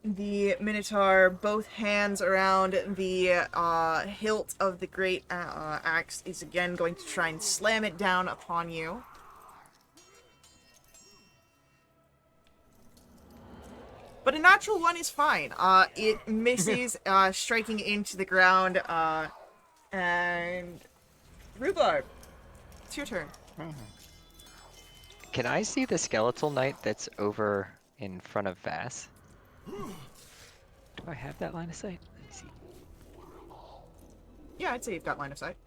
A: The Minotaur, both hands around the hilt of the great axe, is again going to try and slam it down upon you. But a natural one is fine. It misses, striking into the ground, and Rhubarb, it's your turn.
D: Can I see the skeletal knight that's over in front of Vass? Do I have that line of sight? Let's see.
A: Yeah, I'd say you've got line of sight.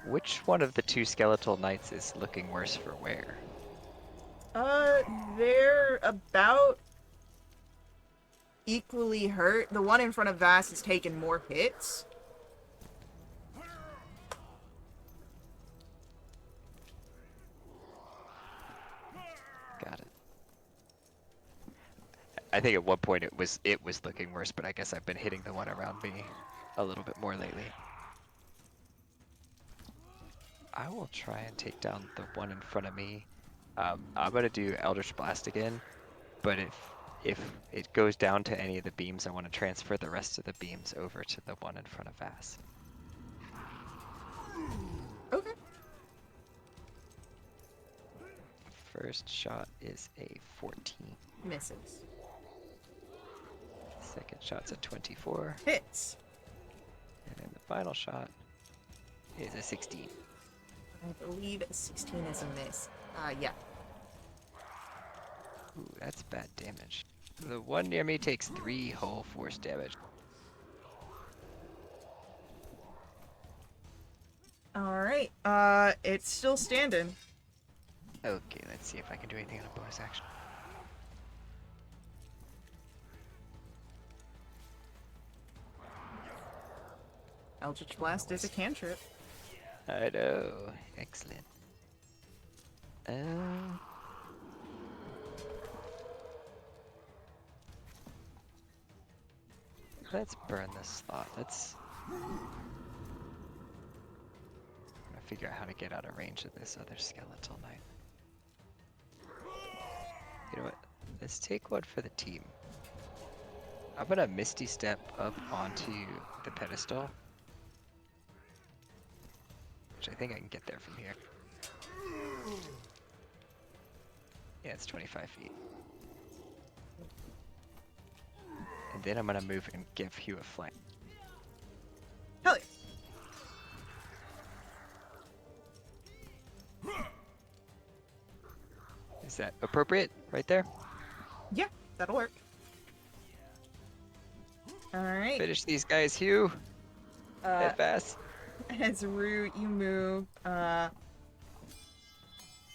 D: Which one of the 2 skeletal knights is looking worse for wear?
A: They're about equally hurt. The one in front of Vass has taken more hits.
D: Got it. I think at one point it was looking worse, but I guess I've been hitting the one around me a little bit more lately. I will try and take down the one in front of me. I'm gonna do Eldritch Blast again, but if it goes down to any of the beams, I want to transfer the rest of the beams over to the one in front of Vass.
A: Okay.
D: First shot is a 14.
A: Misses.
D: Second shot's a 24.
A: Hits.
D: And then the final shot is a 16.
A: I believe 16 is a miss. Yeah.
D: Ooh, that's bad damage. The one near me takes 3 whole force damage.
A: Alright, it's still standing.
D: Okay, let's see if I can do anything on a bonus action.
A: Eldritch Blast is a cantrip.
D: I know. Excellent. Let's burn this slot. Let's figure out how to get out of range of this other skeletal knight. You know what? Let's take one for the team. I'm gonna Misty Step up onto the pedestal, which which I think I can get there from here. Yeah, it's 25 feet. And then I'm gonna move and give Hugh a flank.
A: Hell yeah.
D: Is that appropriate right there?
A: Yeah, that'll work. Alright.
D: Finish these guys, Hugh. Head fast.
A: As Rue, you move.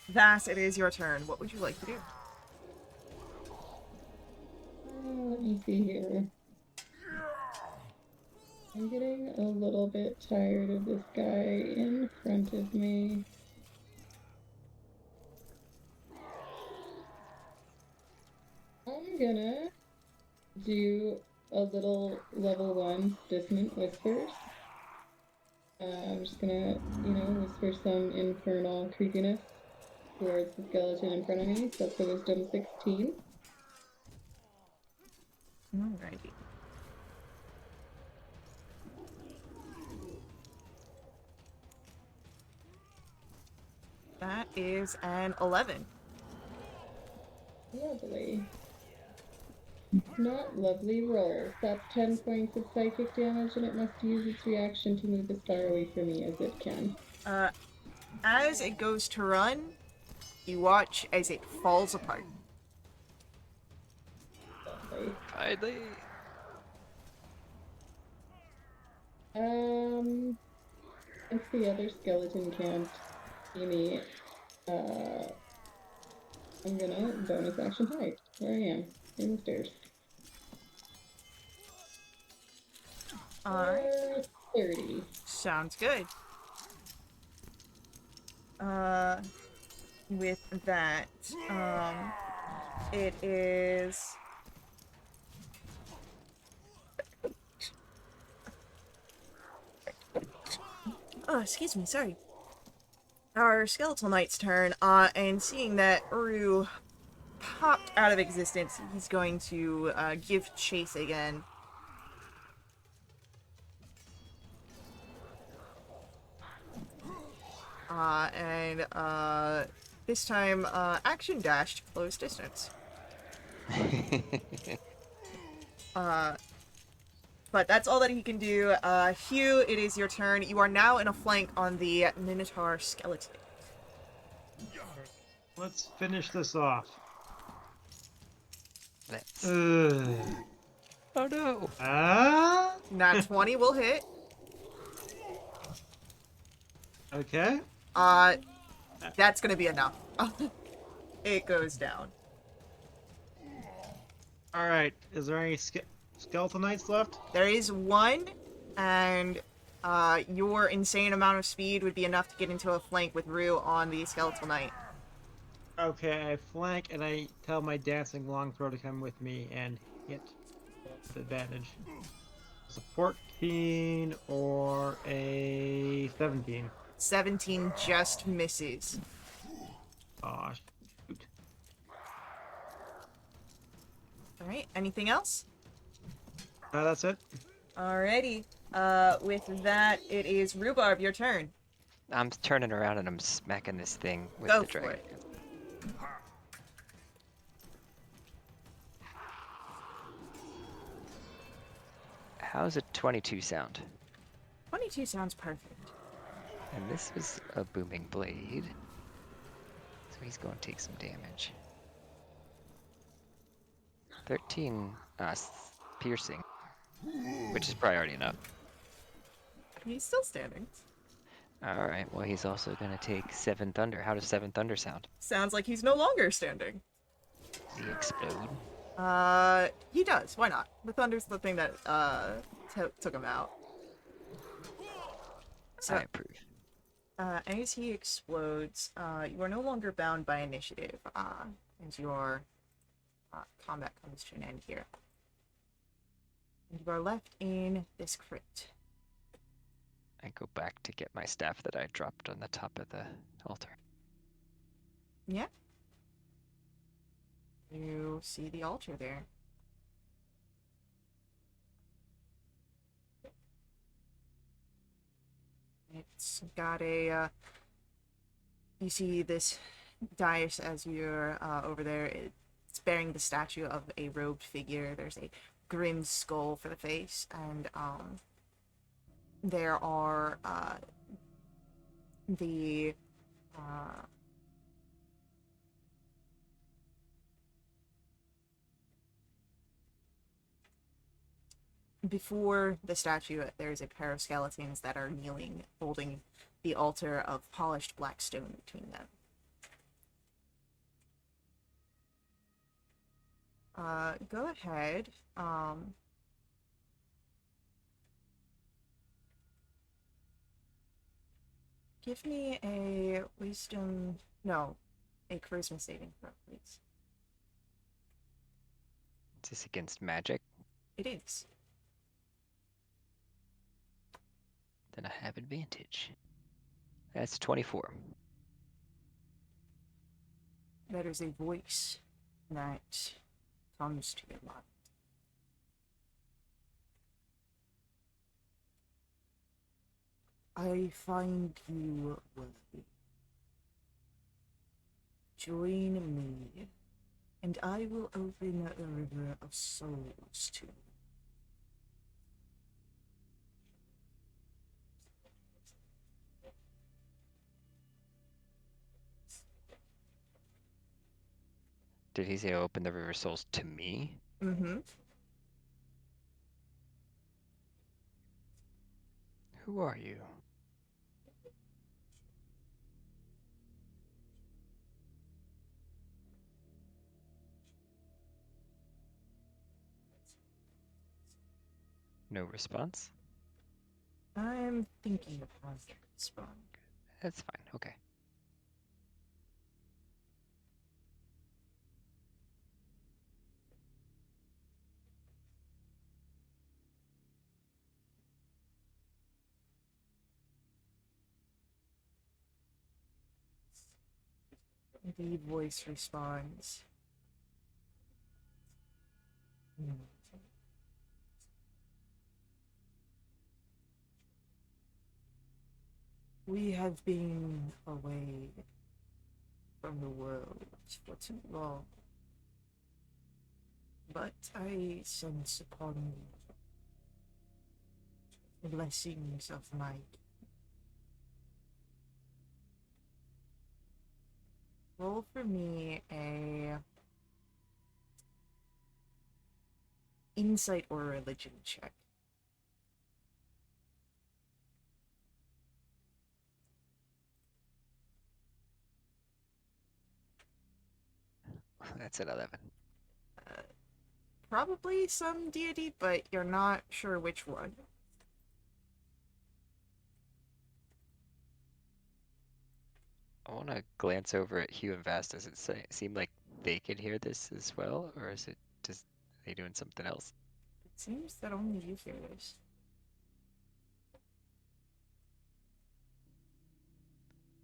A: Vass, it is your turn. What would you like to do?
B: Let me see here. I'm getting a little bit tired of this guy in front of me. I'm gonna do a little level 1 dissonant whispers. I'm just gonna, whisper some infernal creepiness towards the skeleton in front of me. So that's a wisdom 16.
A: Alrighty. That is an 11.
B: Lovely. Not lovely rolls. That's 10 points of psychic damage, and it must use its reaction to move as far away from me as it can.
A: As it goes to run, you watch as it falls apart.
B: Lovely.
D: Finally.
B: Since the other skeleton can't see me, I'm gonna bonus action hide where I am, in the stairs.
A: Alright.
B: 30.
A: Sounds good. With that, it is... Oh, excuse me, sorry. Our Skeletal Knight's turn, and seeing that Uru popped out of existence, he's going to, give chase again. This time, action dash to close distance. But that's all that he can do. Hugh, it is your turn. You are now in a flank on the Minotaur skeleton.
C: Let's finish this off.
D: Let's.
C: Ugh.
D: Oh no.
C: Ah.
A: Nat 20 will hit.
C: Okay.
A: That's gonna be enough. It goes down.
C: All right. Is there any skeleton knights left?
A: There is one, and your insane amount of speed would be enough to get into a flank with Rue on the Skeletal Knight.
C: Okay, I flank and I tell my dancing longthrow to come with me and hit with advantage. It's a 14 or a 17.
A: 17 just misses.
C: Aw, shoot.
A: Alright, anything else?
C: That's it.
A: Alrighty. With that, it is Rhubarb, your turn.
D: I'm turning around and I'm smacking this thing with
A: Go
D: the
A: for
D: dragon.
A: it.
D: How's a 22 sound?
A: 22 sounds perfect.
D: And this was a booming blade. So he's going to take some damage. 13 piercing, which is probably already enough.
A: He's still standing.
D: Alright, well he's also going to take 7 thunder. How does 7 thunder sound?
A: Sounds like he's no longer standing.
D: Does he explode?
A: He does. Why not? The thunder's the thing that, took him out. So,
D: I approve.
A: as he explodes, you are no longer bound by initiative, as your combat comes to an end here. And you are left in this crypt.
D: I go back to get my staff that I dropped on the top of the altar.
A: Yeah. You see the altar there. It It's got a, you see this dais as you're over there. It's bearing the statue of a robed figure. There's a grim skull for the face, and there are the before the statue, there's a pair of skeletons that are kneeling, holding the altar of polished black stone between them. Go ahead. Give me a wisdom, no, a charisma saving throw, please.
D: Is this against magic?
A: It is.
D: Then I have advantage. That's 24.
A: That is a voice that comes to your mind. I find you worthy. Join me, and I will open the river of souls to you.
D: Did he say open the river souls to me?
A: Mm-hmm.
D: Who are you? No response?
A: I'm thinking of how to respond.
D: That's fine, okay.
A: The voice responds. We have been away from the world for too long, but I sense upon you the blessings of my roll for me a insight or religion check.
D: That's an 11.
A: Probably some deity, but you're not sure which one.
D: I want to glance over at Hugh and Vast. Does it seem like they could hear this as well, or is it just they doing something else?
A: It seems that only you hear this.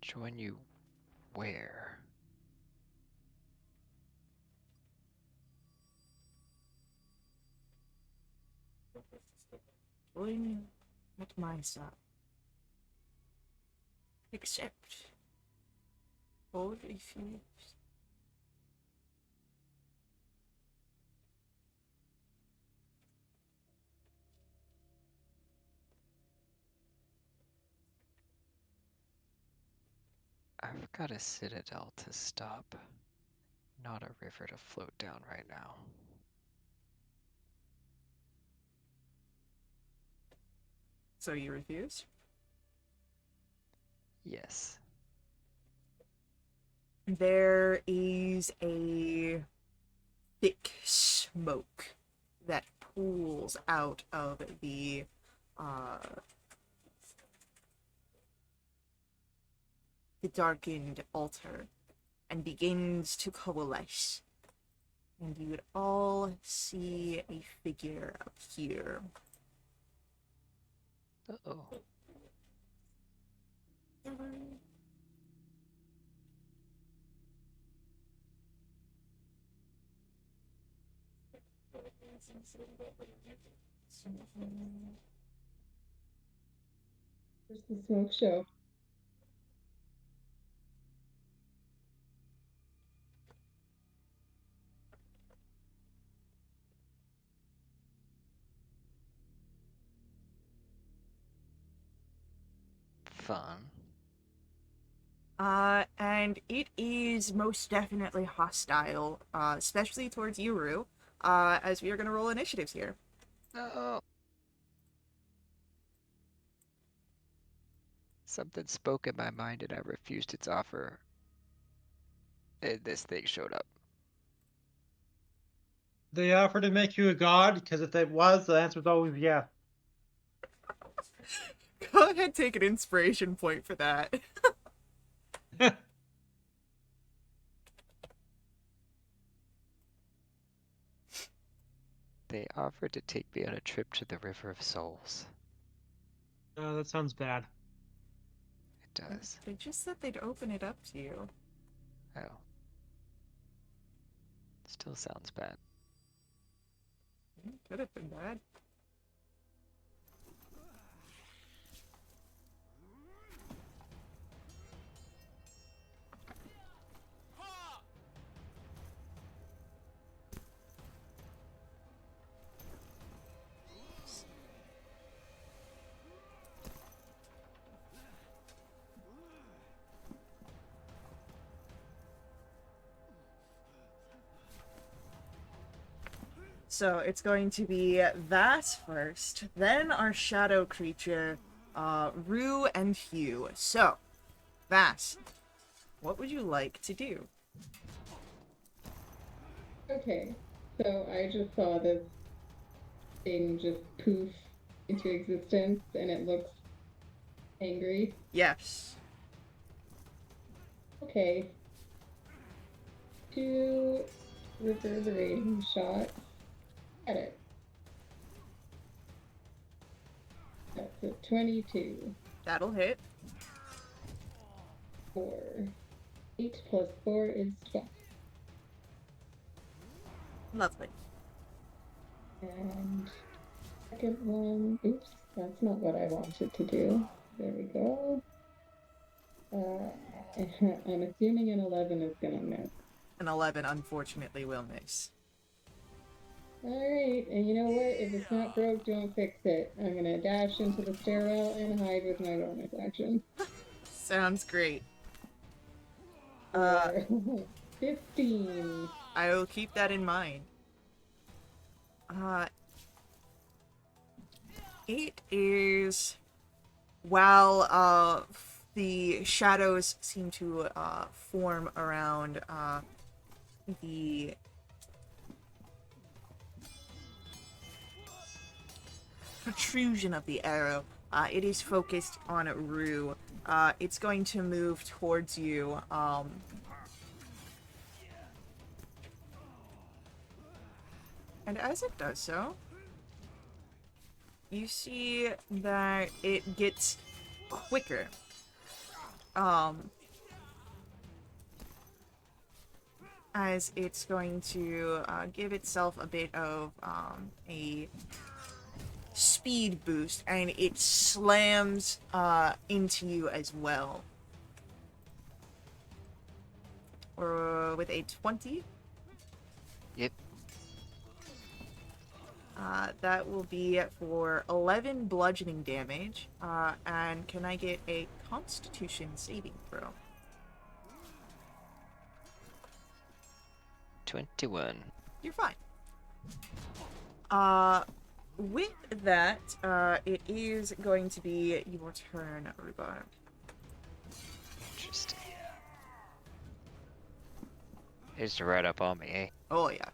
D: Join you where?
A: Join you at my side. Except or refuse.
D: I've got a citadel to stop, not a river to float down right now.
A: So you refuse?
D: Yes.
A: There is a thick smoke that pools out of the darkened altar and begins to coalesce. And you would all see a figure appear.
D: Uh-oh.
B: Where's the smoke show?
D: Fun.
A: And it is most definitely hostile, especially towards Yuru, as we are going to roll initiatives here.
D: No. Something spoke in my mind and I refused its offer. And this thing showed up.
C: They offered to make you a god, because if it was, the answer was always yeah.
A: Go ahead, take an inspiration point for that.
D: They offered to take me on a trip to the River of Souls.
C: Oh, that sounds bad.
D: It does.
A: They just said they'd open it up to you.
D: Oh. Still sounds bad.
A: Could have been bad. So it's going to be Vass first, then our shadow creature, Rue and Hugh. So, Vass, what would you like to do?
B: Okay, so I just saw this thing just poof into existence and it looks angry.
A: Yes.
B: Okay. 2 reverberating shots at it. That's a 22.
A: That'll hit.
B: 4. 8 plus 4 is 12.
A: Lovely.
B: And second one, oops, that's not what I wanted to do. There we go. I'm assuming an 11 is gonna miss.
A: An 11, unfortunately, will miss.
B: Alright, and you know what? If it's not broke, don't fix it. I'm gonna dash into the stairwell and hide with my bonus action.
A: Sounds great.
B: For 15.
A: I will keep that in mind. It is... While, the shadows seem to, form around, the... protrusion of the arrow, it is focused on Rue. It's going to move towards you, and as it does so, you see that it gets quicker. As it's going to give itself a bit of a speed boost, and it slams into you as well. Or with a 20.
D: Yep.
A: That will be for 11 bludgeoning damage. And can I get a Constitution saving throw?
D: 21.
A: You're fine. With that, it is going to be your turn, Rhubarb.
D: Interesting. He's right up on me, eh?
A: Oh yeah.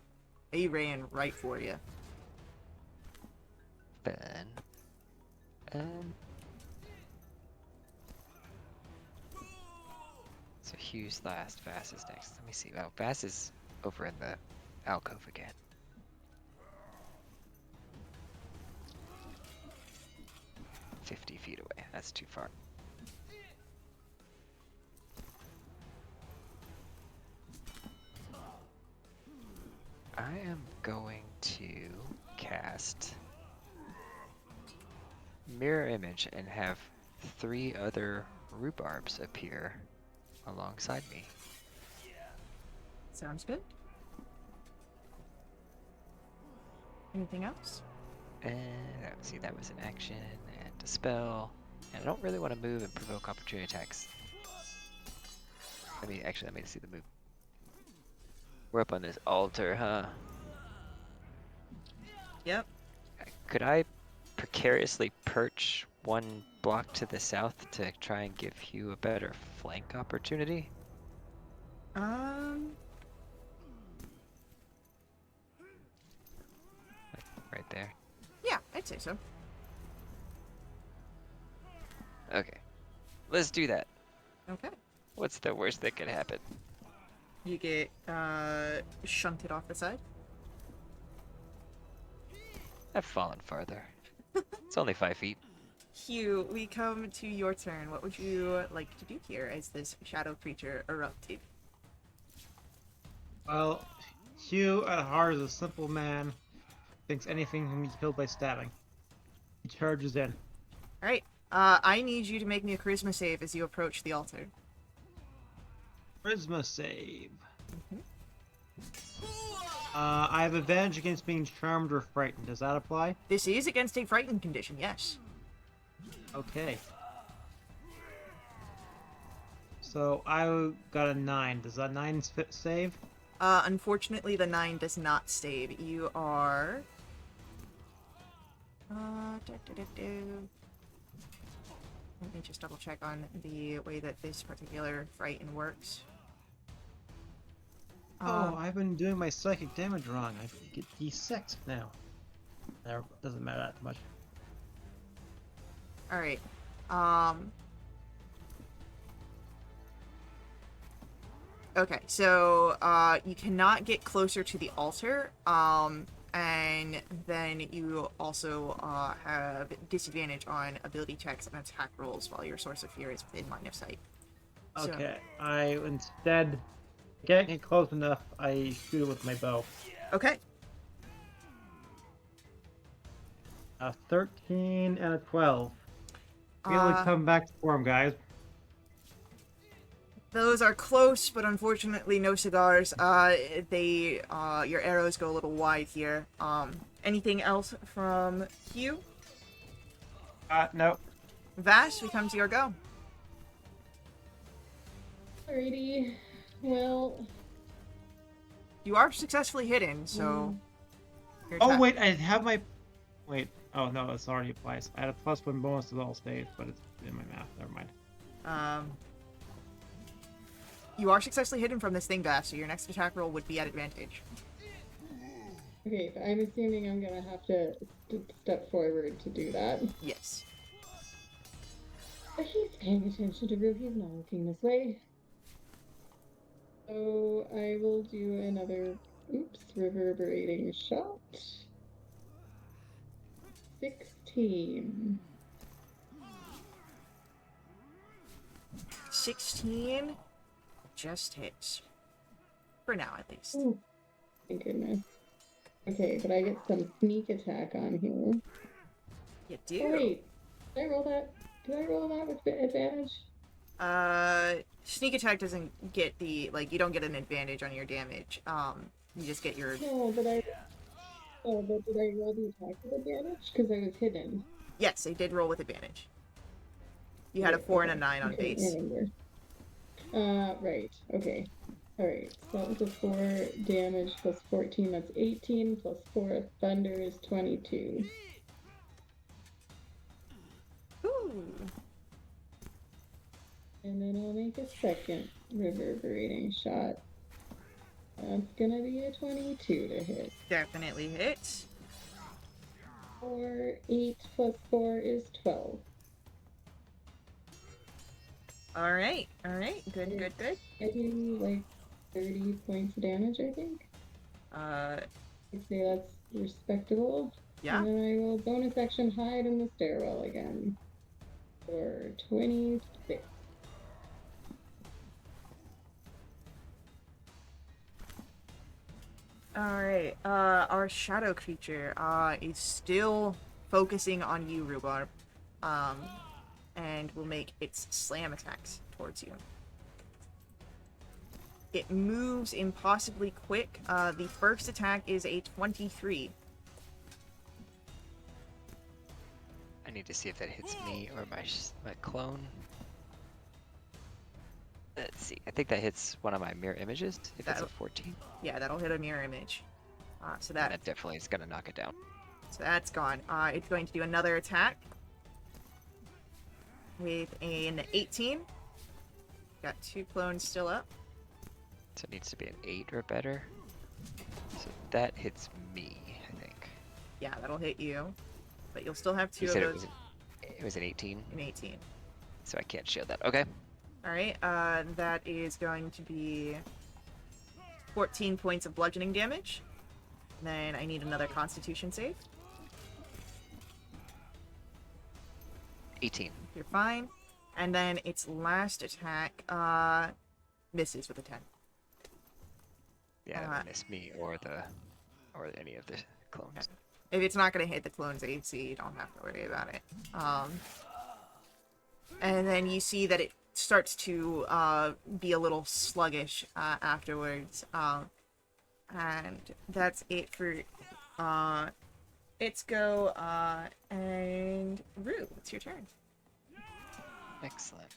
A: He ran right for you.
D: Fun. So Hugh's last, Vass is next. Let me see. Oh, Vass is over in the alcove again. "50 feet away. That's too far." I am going to cast Mirror Image and have 3 other rhubarbs appear alongside me.
A: Sounds good. Anything else?
D: And let's see, that was an action and a spell. And I don't really want to move and provoke opportunity attacks. Let me see the move. We're up on this altar, huh?
A: Yep.
D: Could I precariously perch 1 block to the south to try and give Hugh a better flank opportunity? Like right there.
A: Yeah, I'd say so.
D: Okay. Let's do that.
A: Okay.
D: What's the worst that could happen?
A: You get shunted off the side.
D: I've fallen farther. It's only 5 feet.
A: Hugh, we come to your turn. What would you like to do here as this shadow creature erupted?
C: Well, Hugh at heart is a simple man. Thinks anything can be killed by stabbing. He charges in.
A: Alright. I need you to make me a charisma save as you approach the altar.
C: Charisma save. I have advantage against being charmed or frightened. Does that apply?
A: This is against a frightened condition, yes.
C: Okay. So I got a 9. Does that 9 save?
A: Unfortunately, the 9 does not save. You are... Let me just double check on the way that this particular frighten works.
C: Oh, I've been doing my psychic damage wrong. I get D6 now. That doesn't matter that much.
A: Alright. Okay, so, you cannot get closer to the altar, and then you also, have disadvantage on ability checks and attack rolls while your source of fear is within line of sight. So-
C: Okay, I instead can't get close enough. I shoot it with my bow.
A: Okay.
C: A 13 and a 12. Really come back to form, guys.
A: Those are close, but unfortunately no cigars. Your arrows go a little wide here. Anything else from Hugh?
C: No.
A: Vash, we come to your go.
B: Alrighty. Well,
A: You are successfully hidden, so... your
C: Oh,
A: attack-
C: wait, I have my... Wait. Oh, no, this already applies. I had a +1 bonus to all staves, but it's in my math. Never mind.
A: You are successfully hidden from this thing, Vash, so your next attack roll would be at advantage.
B: okay, but I'm assuming I'm gonna have to step forward to do that.
A: Yes.
B: But he's paying attention to Rue. He's not looking this way. So I will do another, reverberating shot. 16.
A: 16 just hits. For now, at least.
B: Ooh, thank goodness. Okay, but I get some sneak attack on here.
A: You
B: Oh
A: do.
B: wait, did I roll that? Did I roll that with advantage?
A: Sneak attack doesn't get the, you don't get an advantage on your damage. You just get your...
B: No, but but did I roll the attack with advantage? Because I was hidden.
A: Yes, they did roll with advantage. You had a 4 and a 9 on
B: Okay, I
A: base.
B: remember. Right. Okay. Alright, so that was a 4 damage plus 14, that's 18, plus 4 thunder is 22.
A: Ooh.
B: And then I'll make a second reverberating shot. That's gonna be a 22 to hit.
A: Definitely hits.
B: 8 plus 4 is 12.
A: Alright. Good.
B: I do like 30 points of damage, I think. I'd say that's respectable.
A: Yeah.
B: And then I will bonus action hide in the stairwell again. For 26.
A: Alright, our shadow creature, is still focusing on you, Rhubarb. and will make its slam attacks towards you. It moves impossibly quick. The first attack is a 23.
D: I need to see if that hits me or my clone. Let's see. I think that hits one of my mirror images. If it's a 14,
A: Yeah, that'll hit a mirror image. So
D: that
A: that
D: definitely is gonna knock it down.
A: So that's gone. It's going to do another attack with an 18. Got 2 clones still up.
D: So it needs to be an 8 or better. So that hits me, I think.
A: Yeah, that'll hit you. But you'll still have 2
D: You
A: of
D: said
A: those.
D: it was an 18,
A: An 18.
D: so I can't shield that. Okay.
A: Alright, that is going to be 14 points of bludgeoning damage. Then I need another constitution save.
D: 18.
A: You're fine. And then its last attack, misses with a 10.
D: Yeah, that would miss me or any of the clones.
A: If it's not going to hit the clone's AC, you don't have to worry about it. And then you see that it starts to be a little sluggish afterwards. And that's it for its go. And Rue, it's your turn.
D: Excellent.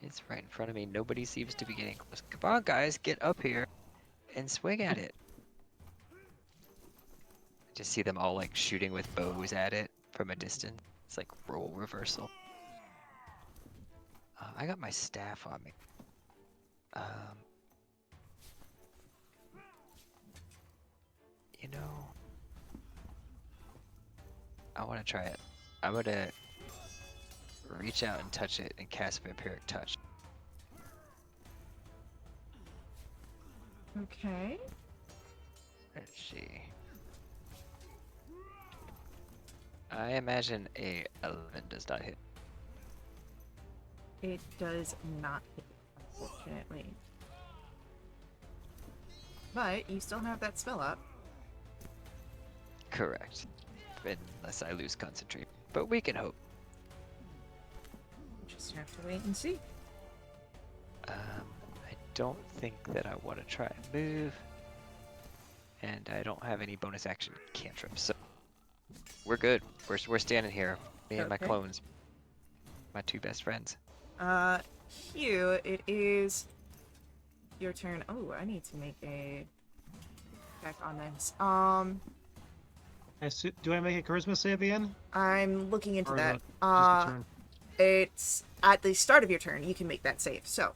D: It's right in front of me. Nobody seems to be getting close. Come on, guys, get up here and swing at it. I just see them all like shooting with bows at it from a distance. It's like role reversal. I got my staff on me. You know, I want to try it. I'm gonna reach out and touch it and cast Vampiric Touch.
A: Okay.
D: Let's see. I imagine a 11 does not hit.
A: It does not hit, unfortunately. But you still have that spell up.
D: Correct. Unless I lose concentration. But we can hope.
A: Just have to wait and see.
D: I don't think that I want to try and move. And I don't have any bonus action cantrips, so we're good. We're standing here. Me and my
A: Okay.
D: clones. My 2 best friends.
A: Hugh, it is your turn. Oh, I need to make a check on this.
C: Do I make a charisma save again?
A: I'm looking into
C: Or
A: that.
C: is that just a turn?
A: It's at the start of your turn. You can make that save. So,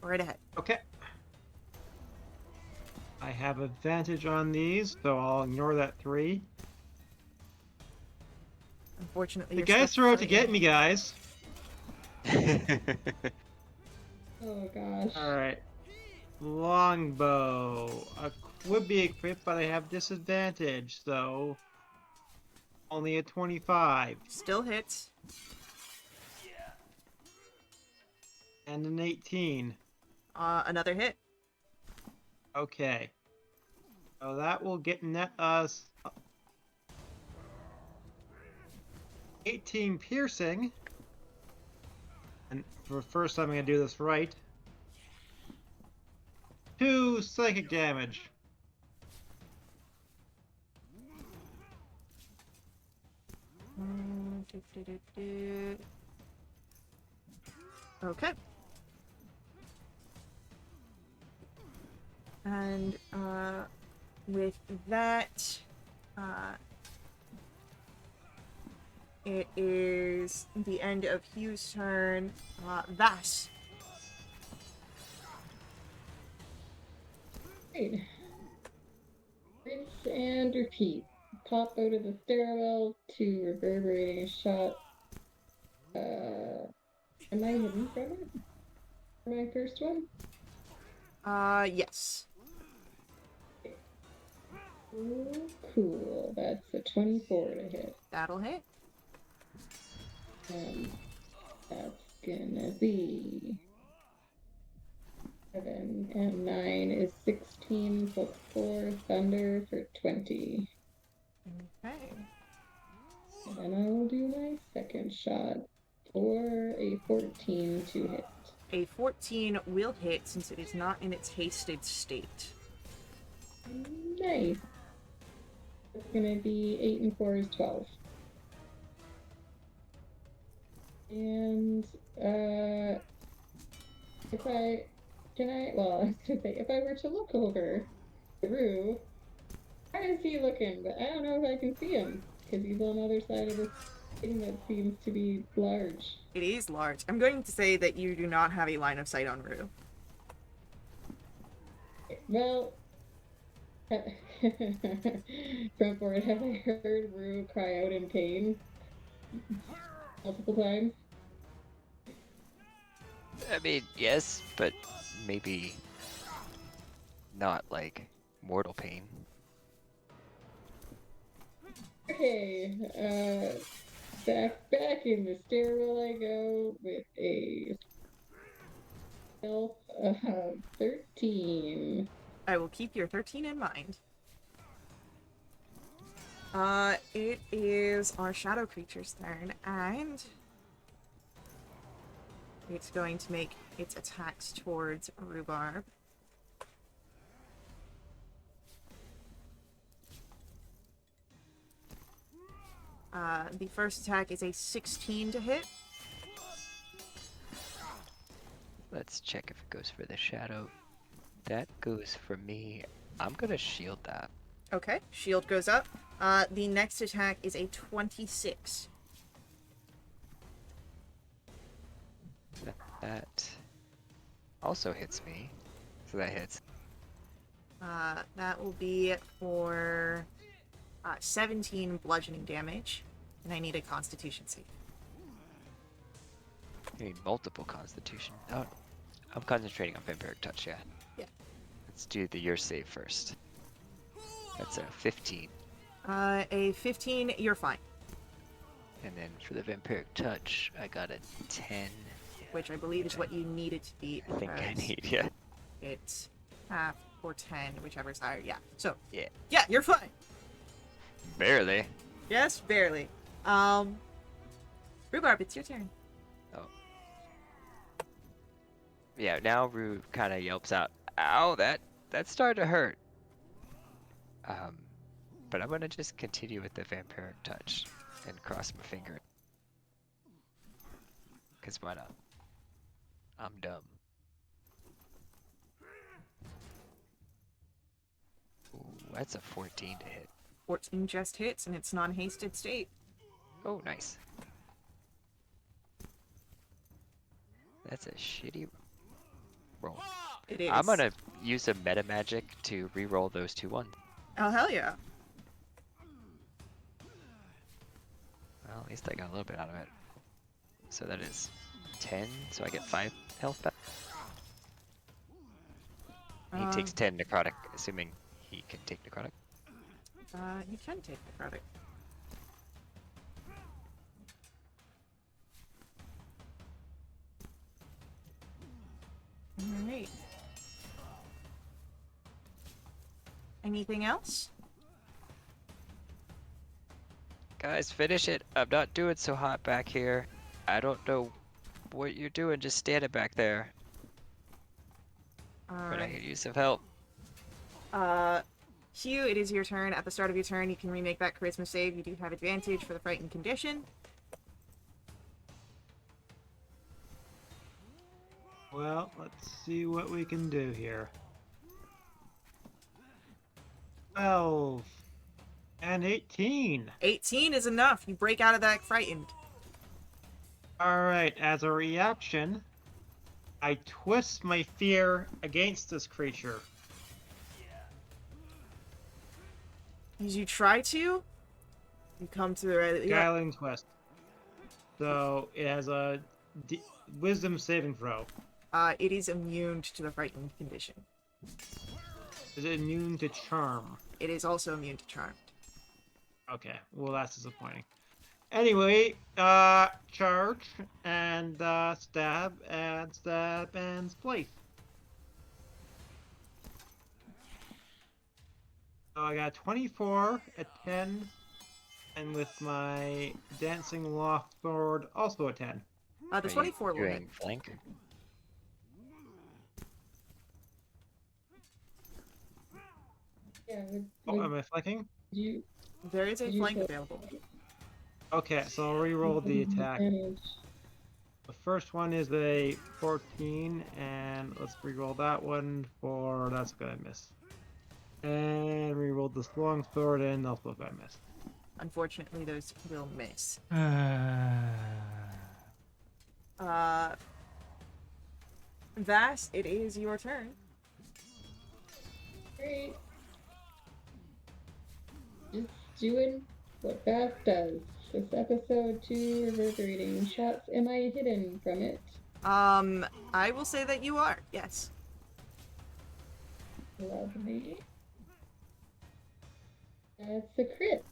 A: right ahead.
C: Okay. I have advantage on these, so I'll ignore that 3.
A: Unfortunately,
C: The
A: you're
C: guys
A: still
C: are out to get
A: fighting.
C: me, guys.
B: Oh gosh.
C: Alright. Longbow. Would be equipped, but I have disadvantage, so only a 25.
A: Still hits.
C: And an 18.
A: Another hit.
C: Okay. So that will get us 18 piercing. And for the first time I'm going to do this right. 2 psychic damage.
A: Okay. And with that, it is the end of Hugh's turn. Vass.
B: Great. Rinse and repeat. Pop out of the stairwell to reverberating shot. Am I hidden from it? For my first one?
A: Yes.
B: Oh, cool. That's a 24 to hit.
A: That'll hit.
B: That's gonna be 7 and 9 is 16 plus 4 thunder for 20.
A: Okay.
B: second shot for a 14 to hit.
A: A 14 will hit since it is not in its hasted state.
B: Nice. It's gonna be 8 and 4 is 12. And if I well, I was gonna say, if I were to look over Rue, how is he looking? But I don't know if I can see him because he's on the other side of this thing that seems to be large.
A: It is large. I'm going to say that you do not have a line of sight on Rue.
B: Well, front board, have I heard Rue cry out in pain multiple times?
D: I mean, yes, but maybe not like mortal pain.
B: Okay, back in the stairwell I go with a health of 13.
A: I will keep your 13 in mind. It is our shadow creature's turn, and it's going to make its attacks towards Rhubarb. The first attack is a 16 to hit.
D: Let's check if it goes for the shadow. That goes for me. I'm gonna shield that.
A: Okay, shield goes up. The next attack is a 26.
D: That also hits me. So that hits.
A: That will be for 17 bludgeoning damage, and I need a Constitution save.
D: I need multiple constitution. Oh, I'm concentrating on vampiric touch, yeah.
A: Yeah.
D: Let's do the your save first. That's a 15.
A: A 15, you're fine.
D: And then for the vampiric touch, I got a 10.
A: Which I believe is what you need it to be.
D: I think I
A: because
D: need, yeah.
A: It's half or 10, whichever's higher. Yeah. So.
D: Yeah.
A: Yeah, you're fine.
D: Barely.
A: Yes, barely. Rhubarb, it's your turn.
D: Oh. Yeah, now Rue kind of yelps out, "Ow, that started to hurt." But I'm gonna just continue with the vampiric touch and cross my finger. 'Cause why not? I'm dumb. Ooh, that's a 14 to hit.
A: 14 just hits, and it's non-hasted state.
D: Oh, nice. That's a shitty roll.
A: It is.
D: I'm gonna use a meta magic to re-roll those 2 ones.
A: Oh, hell yeah.
D: Well, at least I got a little bit out of it. So that is 10, so I get 5 health back. He takes 10 necrotic, assuming he can take necrotic.
A: You can take the necrotic. Alright. Anything else?
D: Guys, finish it. I'm not doing so hot back here. I don't know what you're doing, just standing back there. But I
A: Alright.
D: could use some help.
A: Hugh, it is your turn. At the start of your turn, you can remake that charisma save. You do have advantage for the frightened condition.
C: Well, let's see what we can do here. 12 and 18.
A: 18 is enough. You break out of that frightened.
C: Alright, as a reaction, I twist my fear against this creature.
A: As you try to, you come to the right.
C: Guiling twist. So it has a wisdom saving throw.
A: It is immune to the frightened condition.
C: Is it immune to charm?
A: It is also immune to charmed.
C: Okay, well that's disappointing. Anyway, charge and stab and splice. So I got 24, a 10, And with my dancing loft sword, also a 10.
A: The
D: Are you
A: 24 will hit.
D: doing flank?
B: Yeah,
C: Oh, am I flanking?
B: you
A: There is a
B: did you
A: flank
B: say
A: available.
C: Okay, so I'll re-roll the attack.
B: advantage?
C: The first one is a 14, and let's re-roll that one for that's gonna miss. And re-roll this long sword, and also gonna miss.
A: Unfortunately, those will miss. Vass, it is your turn.
B: Great. Just doing what Bath does. This episode 2 reverberating shots. Am I hidden from it?
A: I will say that you are, yes.
B: Lovely. That's a crit.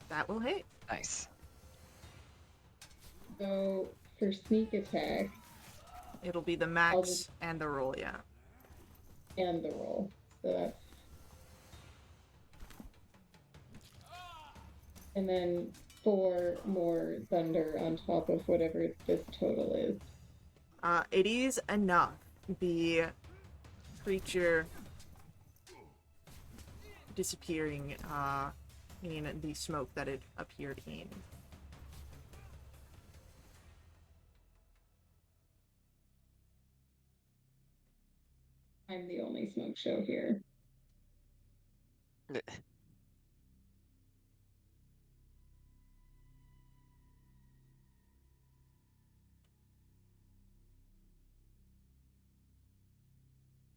A: That will hit.
D: Nice.
B: So for sneak attack
A: It'll be the max and the roll, yeah.
B: and the roll. So that's and then 4 more thunder on top of whatever this total is.
A: It is enough. The creature disappearing, in the smoke that it appeared in.
B: I'm the only smoke show here.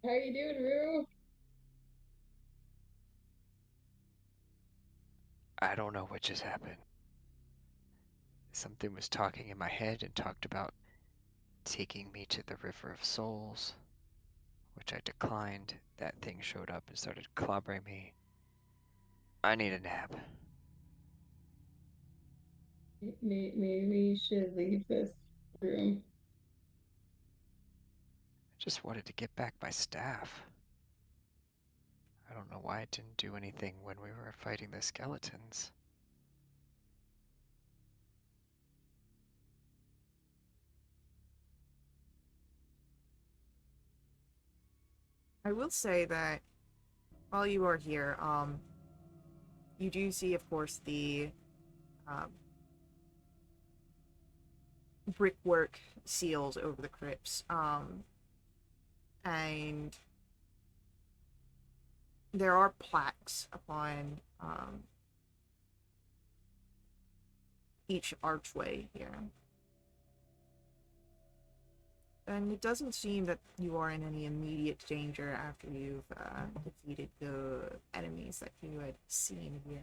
B: How you doing, Rue?
D: I don't know what just happened. Something was talking in my head and talked about taking me to the River of Souls, which I declined. That thing showed up and started clobbering me. I need a nap.
B: Maybe we should leave this room.
D: I just wanted to get back my staff. I don't know why it didn't do anything when we were fighting the skeletons.
A: I will say that while you are here, you do see, of course, the brickwork seals over the crypts, and there are plaques upon each archway here. And it doesn't seem that you are in any immediate danger after you've defeated the enemies that you had seen here.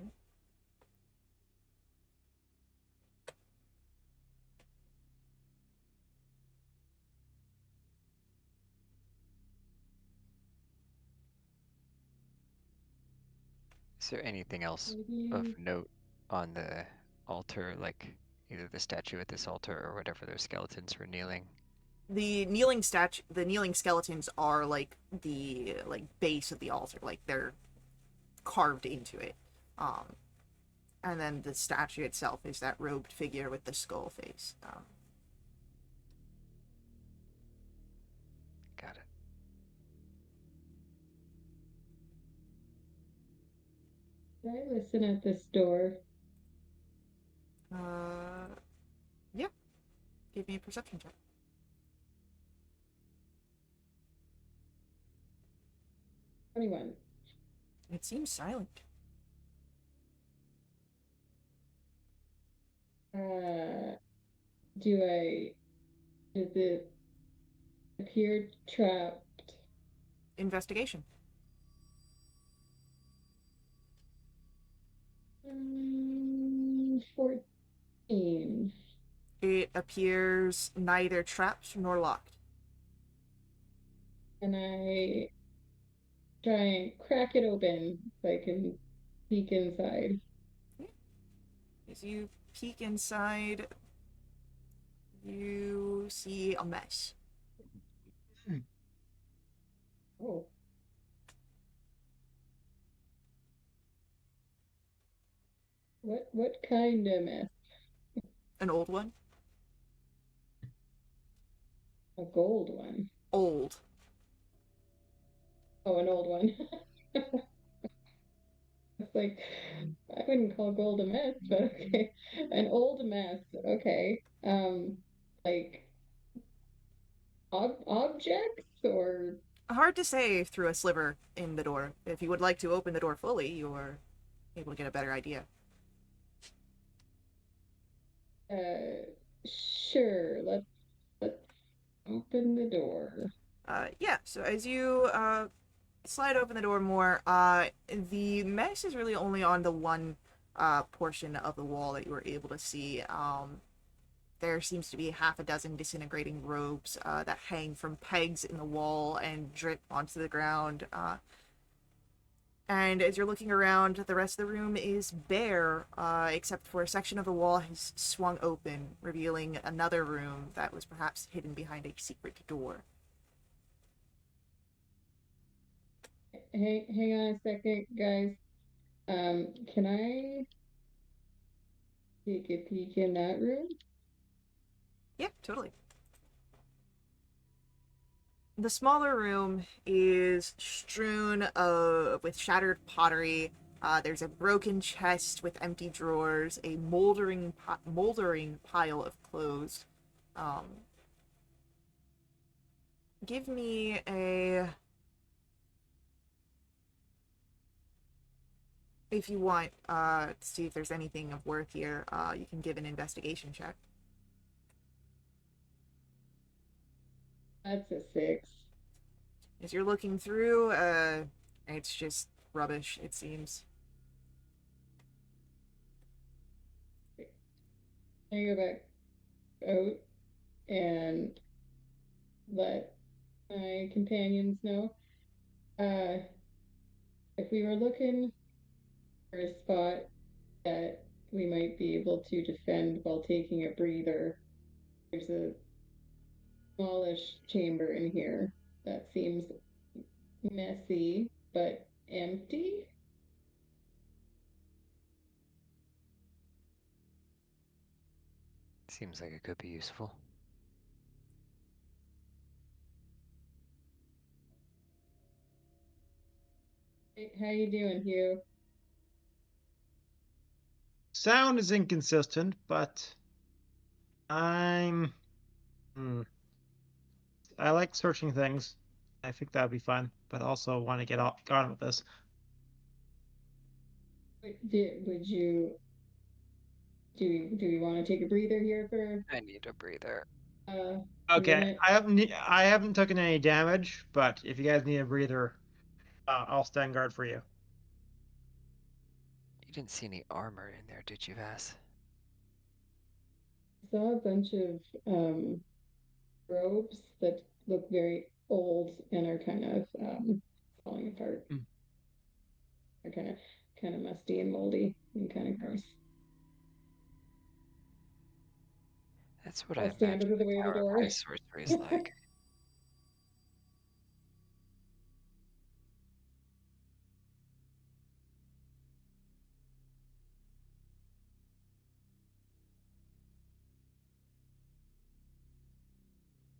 D: Is there anything else of
B: Maybe
D: note on the altar, like either the statue at this altar or whatever those skeletons were kneeling?
A: The kneeling skeletons are like the base of the altar, like they're carved into it. And then the statue itself is that robed figure with the skull face.
D: Got it.
B: can I listen at this door?
A: Yeah. Give me a perception check.
B: 21.
A: It seems silent.
B: Does it appear trapped?
A: Investigation.
B: 14.
A: It appears neither trapped nor locked.
B: And I try and crack it open so I can peek inside.
A: As you peek inside, you see a mess.
B: Oh. What kind of mess?
A: An old one?
B: A gold one.
A: Old.
B: Oh, an old one. It's like I wouldn't call gold a mess, but okay. An old mess. Okay. Like objects or
A: Hard to say through a sliver in the door. If you would like to open the door fully, you're able to get a better idea.
B: sure. Let's open the door.
A: Yeah, so as you slide open the door more, the mess is really only on the one portion of the wall that you were able to see. There seems to be half a dozen disintegrating robes that hang from pegs in the wall and drip onto the ground. And as you're looking around, the rest of the room is bare, except for a section of the wall has swung open, revealing another room that was perhaps hidden behind a secret door.
B: Hang on a second, guys. Can I take a peek in that room?
A: Yeah, totally. The smaller room is strewn with shattered pottery. There's a broken chest with empty drawers, a moldering pile of clothes. Um, give me a, if you want, to see if there's anything of worth here. You can give an investigation check.
B: That's a 6.
A: As you're looking through, it's just rubbish. It seems.
B: I go back out and let my companions know. Uh, if we were looking for a spot that we might be able to defend while taking a breather, there's a smallish chamber in here that seems messy but empty.
D: Seems like it could be useful.
B: Hey, how you doing, Hugh?
C: Sound is inconsistent, but I'm. I like searching things. I think that would be fun, but also want to get on with this.
B: Would you do we want to take a breather here for
D: I need a breather.
B: a
C: Okay,
B: minute?
C: I haven't taken any damage, but if you guys need a breather, I'll stand guard for you.
D: You didn't see any armor in there, did you, Vass?
B: Saw a bunch of robes that look very old and are kind of falling apart.
C: Mm.
B: They're kind of musty and moldy and kind of gross.
D: That's what I
B: I'll stand
D: imagine
B: over
D: the
B: the way of the
D: power of
B: door.
D: high sorcery is like.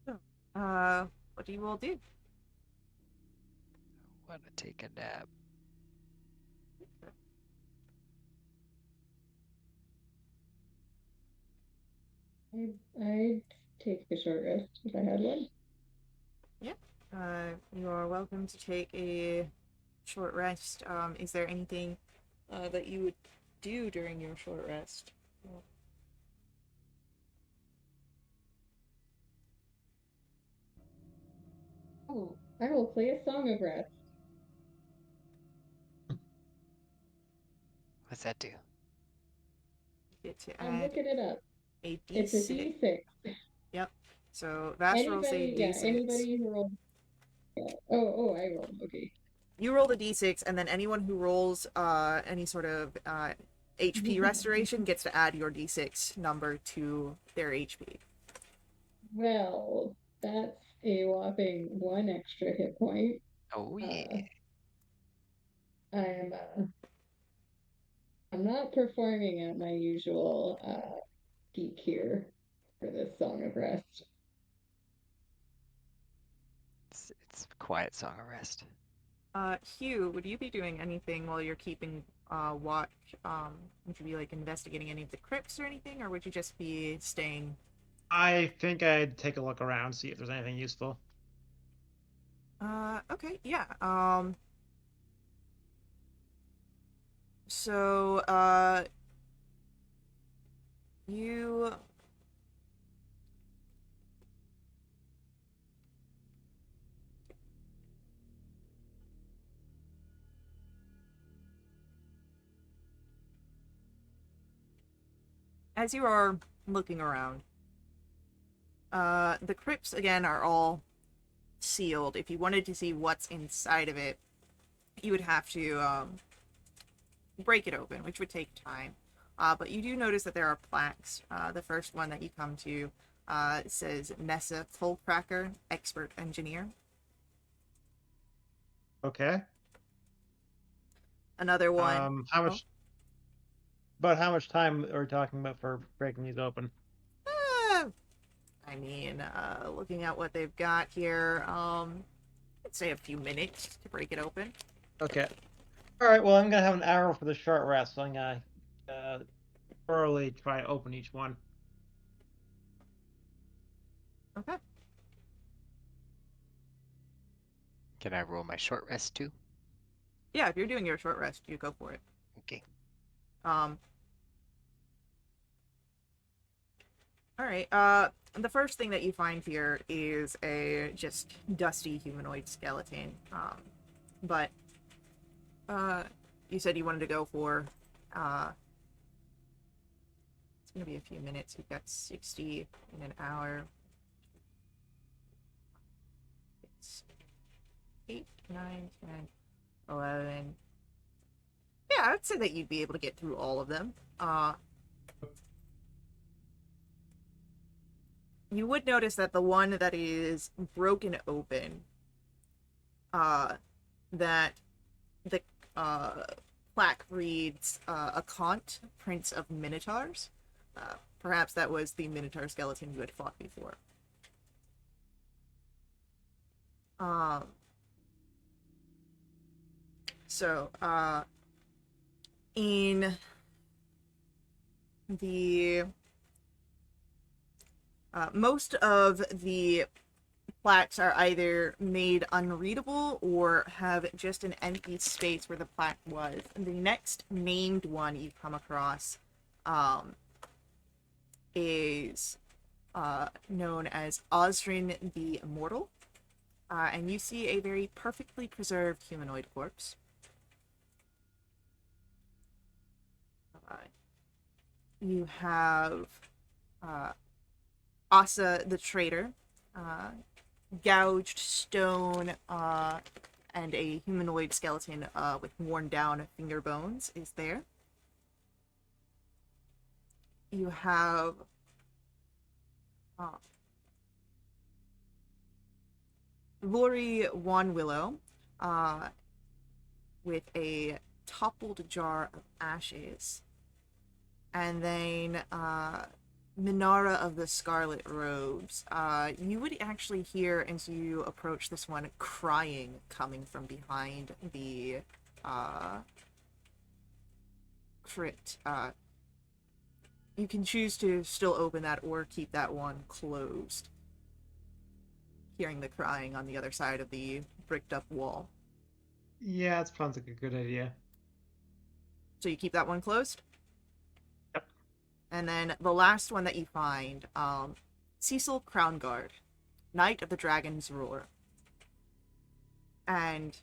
A: So, what do you all do?
D: Want to take a nap.
B: I'd take a short rest if I had one.
A: Yeah. You are welcome to take a short rest. Is there anything that you would do during your short rest?
B: Oh, I will play a song of rest.
D: What's that do?
A: You get to
B: I'm
A: add
B: looking it up.
A: a
B: It's a
A: d6.
B: D6.
A: Yep. So Vash rolls a
B: Anybody, yeah,
A: d6.
B: anybody who rolled. Yeah. Oh, I rolled. Okay.
A: You roll the d6, and then anyone who rolls any sort of HP restoration gets to add your d6 number to their HP.
B: Well, that's a whopping 1 extra hit point.
D: Oh yeah.
B: I'm I'm not performing at my usual peak here for this Song of Rest.
D: It's a quiet song of rest.
A: Hugh, would you be doing anything while you're keeping watch? Would you be like investigating any of the crypts or anything, or would you just be staying?
C: I think I'd take a look around, see if there's anything useful.
A: Okay, yeah. So, you as you are looking around, the crypts again are all sealed. If you wanted to see what's inside of it, you would have to break it open, which would take time. But you do notice that there are plaques. The first one that you come to says Nessa Fullcracker, Expert Engineer.
C: Okay.
A: Another one.
C: How much? About how much time are we talking about for breaking these open?
A: I mean, looking at what they've got here, I'd say a few minutes to break it open.
C: Okay. All right. Well, I'm gonna have an hour for the short rest, so I'm gonna thoroughly try to open each one.
A: Okay.
D: Can I roll my short rest too?
A: Yeah, if you're doing your short rest, you go for it.
D: Okay.
A: All right. The first thing that you find here is a just dusty humanoid skeleton. But you said you wanted to go for it's gonna be a few minutes. You've got 60 in an hour. It's 8, 9, 10, 11. Yeah, I'd say that you'd be able to get through all of them. You would notice that the one that is broken open, that the plaque reads Akant, Prince of Minotaurs. Perhaps that was the Minotaur skeleton you had fought before. So, in the most of the plaques are either made unreadable or have just an empty space where the plaque was. And the next named one you come across is known as Osrin the Immortal. And you see a very perfectly preserved humanoid corpse. You have Asa the Traitor, gouged stone, and a humanoid skeleton with worn down finger bones is there. You have Lori Wanwillow with a toppled jar of ashes. And then Minara of the Scarlet Robes. You would actually hear, as you approach this one, crying coming from behind the crypt. You can choose to still open that or keep that one closed. Hearing the crying on the other side of the bricked up wall.
C: Yeah, that sounds like a good idea.
A: So you keep that one closed?
C: Yep.
A: And then the last one that you find, Cecil Crownguard, Knight of the Dragon's Roar. And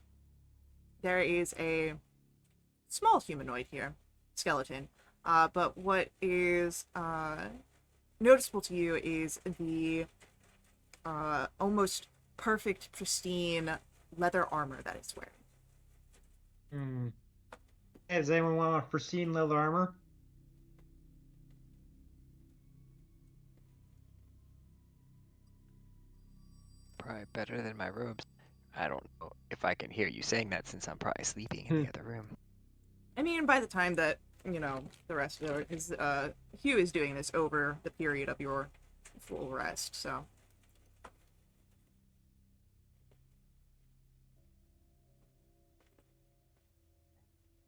A: there is a small humanoid here, skeleton. But what is noticeable to you is the almost perfect, pristine leather armor that it's wearing.
C: Hey, does anyone want a pristine leather armor?
D: Probably better than my robes. I don't know if I can hear you saying that since I'm probably sleeping in the other room.
A: I mean, by the time that you know, the rest of it is, Hugh is doing this over the period of your full rest, so.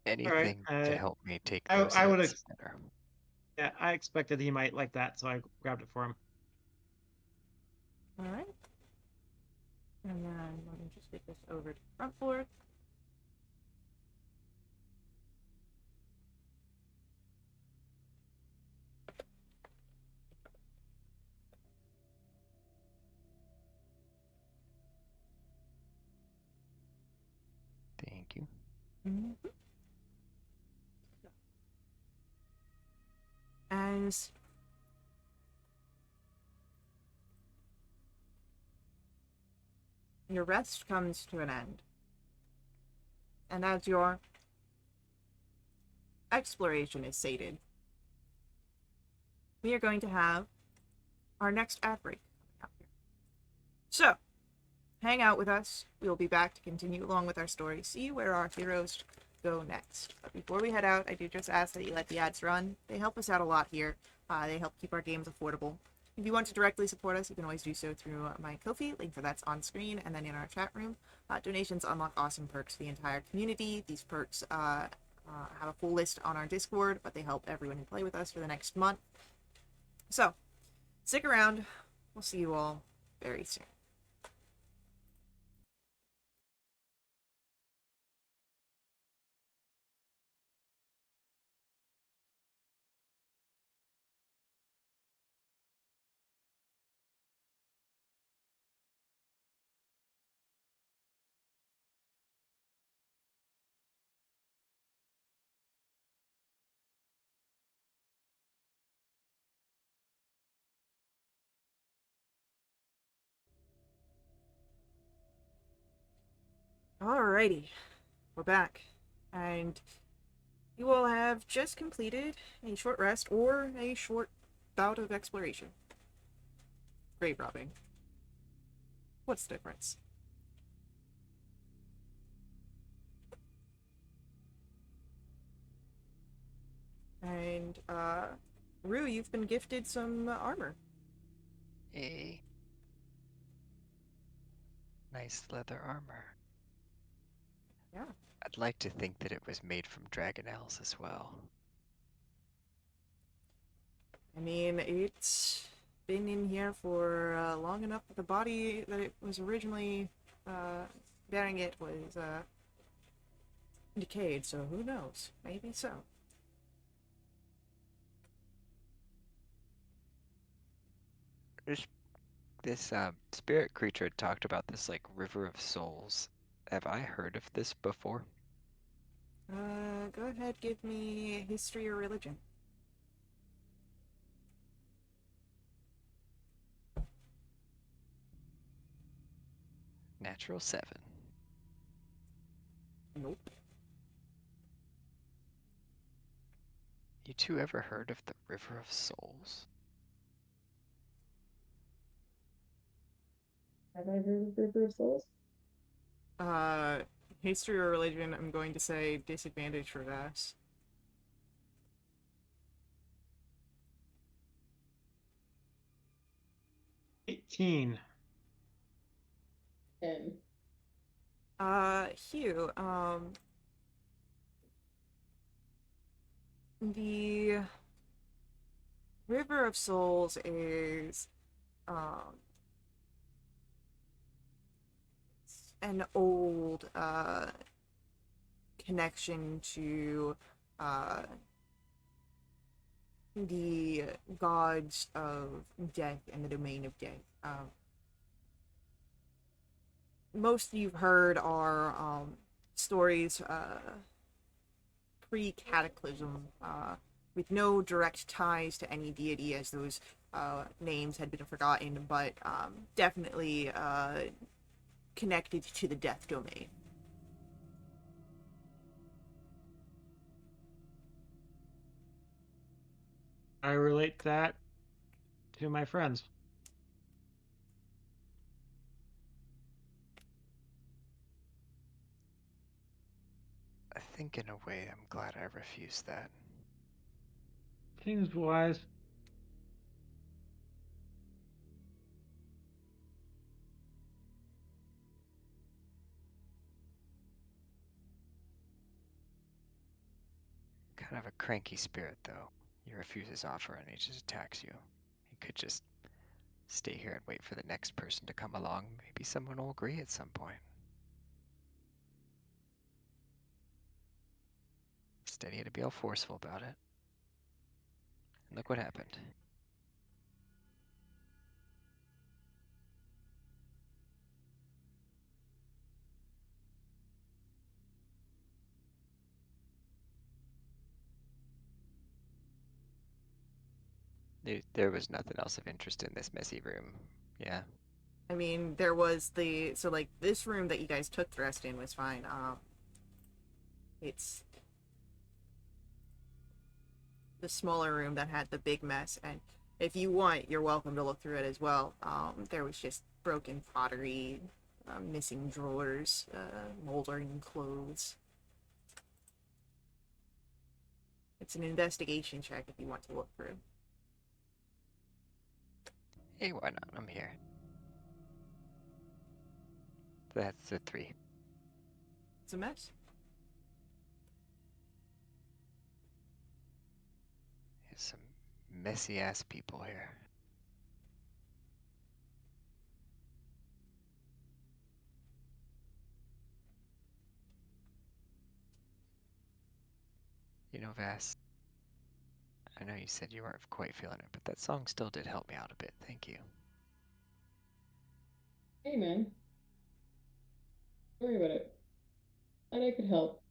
D: Anything to
C: Uh,
D: help me take
C: I
D: those
C: I would
D: hits better.
C: yeah, I expected he might like that, so I grabbed it for him.
A: Alright. And then let me just get this over to the front board.
D: Thank you.
A: Mm-hmm. As your rest comes to an end, and as your exploration is sated, we are going to have our next ad break coming up here. So, hang out with us. We will be back to continue along with our story, see where our heroes go next. But before we head out, I do just ask that you let the ads run. They help us out a lot here. They help keep our games affordable. If you want to directly support us, you can always do so through my Ko-fi. Link for that's on screen and then in our chat room. Donations unlock awesome perks for the entire community. These perks have a full list on our Discord, but they help everyone who play with us for the next month. So, stick around. We'll see you all very soon. Alrighty, we're back. And you will have just completed a short rest or a short bout of exploration. Grave robbing. What's the difference? And, Rue, you've been gifted some armor.
D: A nice leather armor.
A: Yeah.
D: I'd like to think that it was made from Dragonlance as well.
A: I mean, it's been in here for long enough that the body that it was originally bearing it was decayed, so who knows? Maybe so.
D: This spirit creature talked about this like river of souls. Have I heard of this before?
A: Go ahead, give me history or religion.
D: Natural 7.
A: Nope.
D: You two ever heard of the river of souls?
B: Have I heard of River of Souls?
A: Uh, history or religion, I'm going to say disadvantage for Vass.
C: $18.
B: 10.
A: Hugh, the River of Souls is, an old, connection to, the gods of death and the domain of death. Most you've heard are, stories, pre-cataclysm, with no direct ties to any deity, as those names had been forgotten, but definitely connected to the death domain.
C: I relate that to my friends.
D: I think in a way I'm glad I refused that.
C: seems wise.
D: Kind of a cranky spirit, though. He refuses offer and he just attacks you. He could just stay here and wait for the next person to come along. Maybe someone will agree at some point. Instead, he had to be all forceful about it. And look what happened. There was nothing else of interest in this messy room. Yeah.
A: I mean, there was so like this room that you guys took the rest in was fine. It's the smaller room that had the big mess, and if you want, you're welcome to look through it as well. There was just broken pottery, missing drawers, moldering clothes. It's an investigation check if you want to look through.
D: Hey, why not? I'm here. That's a 3.
A: It's a mess.
D: There's some messy ass people here. You know, Vass, I know you said you weren't quite feeling it, but that song still did help me out a bit. Thank you.
B: Hey, man. Don't worry about it. Glad I could help.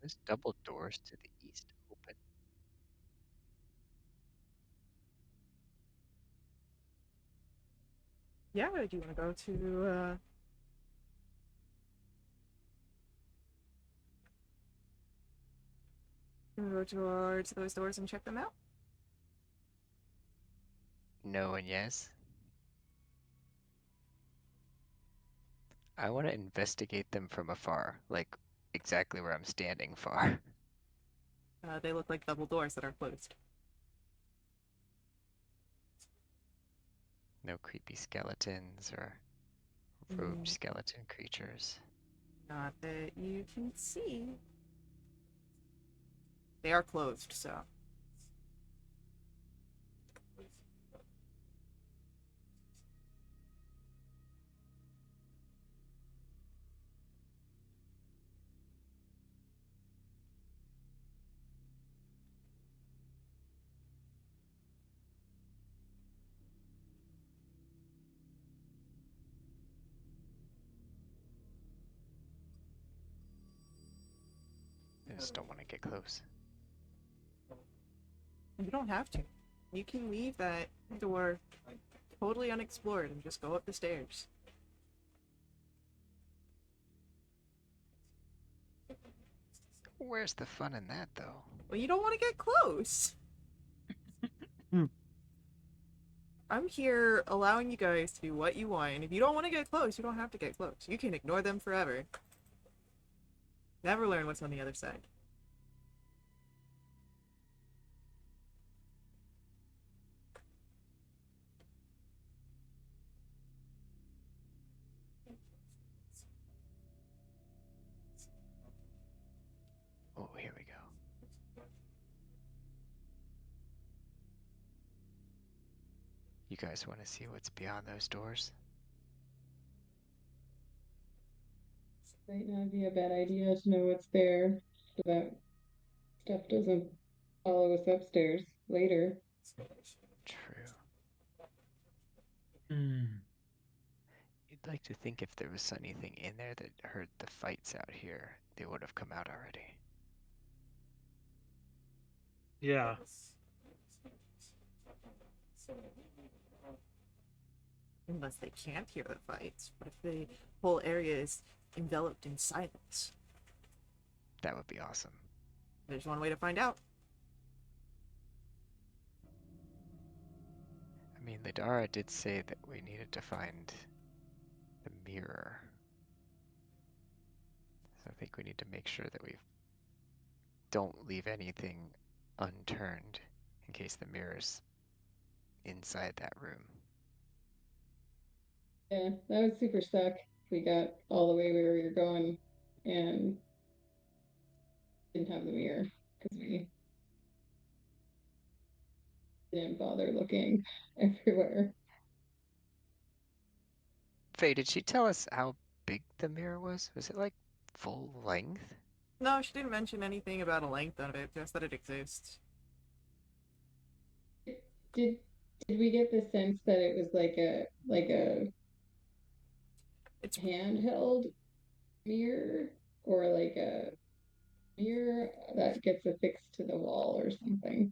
D: Those double doors to the east open.
A: Yeah, do you want to go to go towards those doors and check them out?
D: No and yes. I want to investigate them from afar, like exactly where I'm standing far.
A: They look like double doors that are closed.
D: No creepy skeletons or robed skeleton creatures.
A: Not that you can see. They are closed, so.
D: I just don't want to get close.
A: You don't have to. You can leave that door totally unexplored and just go up the stairs.
D: Where's the fun in that, though?
A: Well, you don't want to get close. I'm here allowing you guys to do what you want, and if you don't want to get close, you don't have to get close. You can ignore them forever. Never learn what's on the other side.
D: Oh, here we go. You guys want to see what's beyond those doors?
B: Might not be a bad idea to know what's there so that stuff doesn't follow us upstairs later.
D: True.
C: Hmm.
D: You'd like to think if there was anything in there that heard the fights out here, they would have come out already.
C: Yeah.
A: Unless they can't hear the fights. What if the whole area is enveloped in silence?
D: That would be awesome.
A: There's one way to find out.
D: I mean, Lidara did say that we needed to find the mirror. So I think we need to make sure that we don't leave anything unturned in case the mirror's inside that room.
B: Yeah, that would super suck. We got all the way where we were going and didn't have the mirror because we didn't bother looking everywhere.
D: Faye, did she tell us how big the mirror was? Was it like full length?
A: No, she didn't mention anything about a length of it, just that it exists.
B: Did did we get the sense that it was like a
A: It's
B: handheld mirror or like a mirror that gets affixed to the wall or something?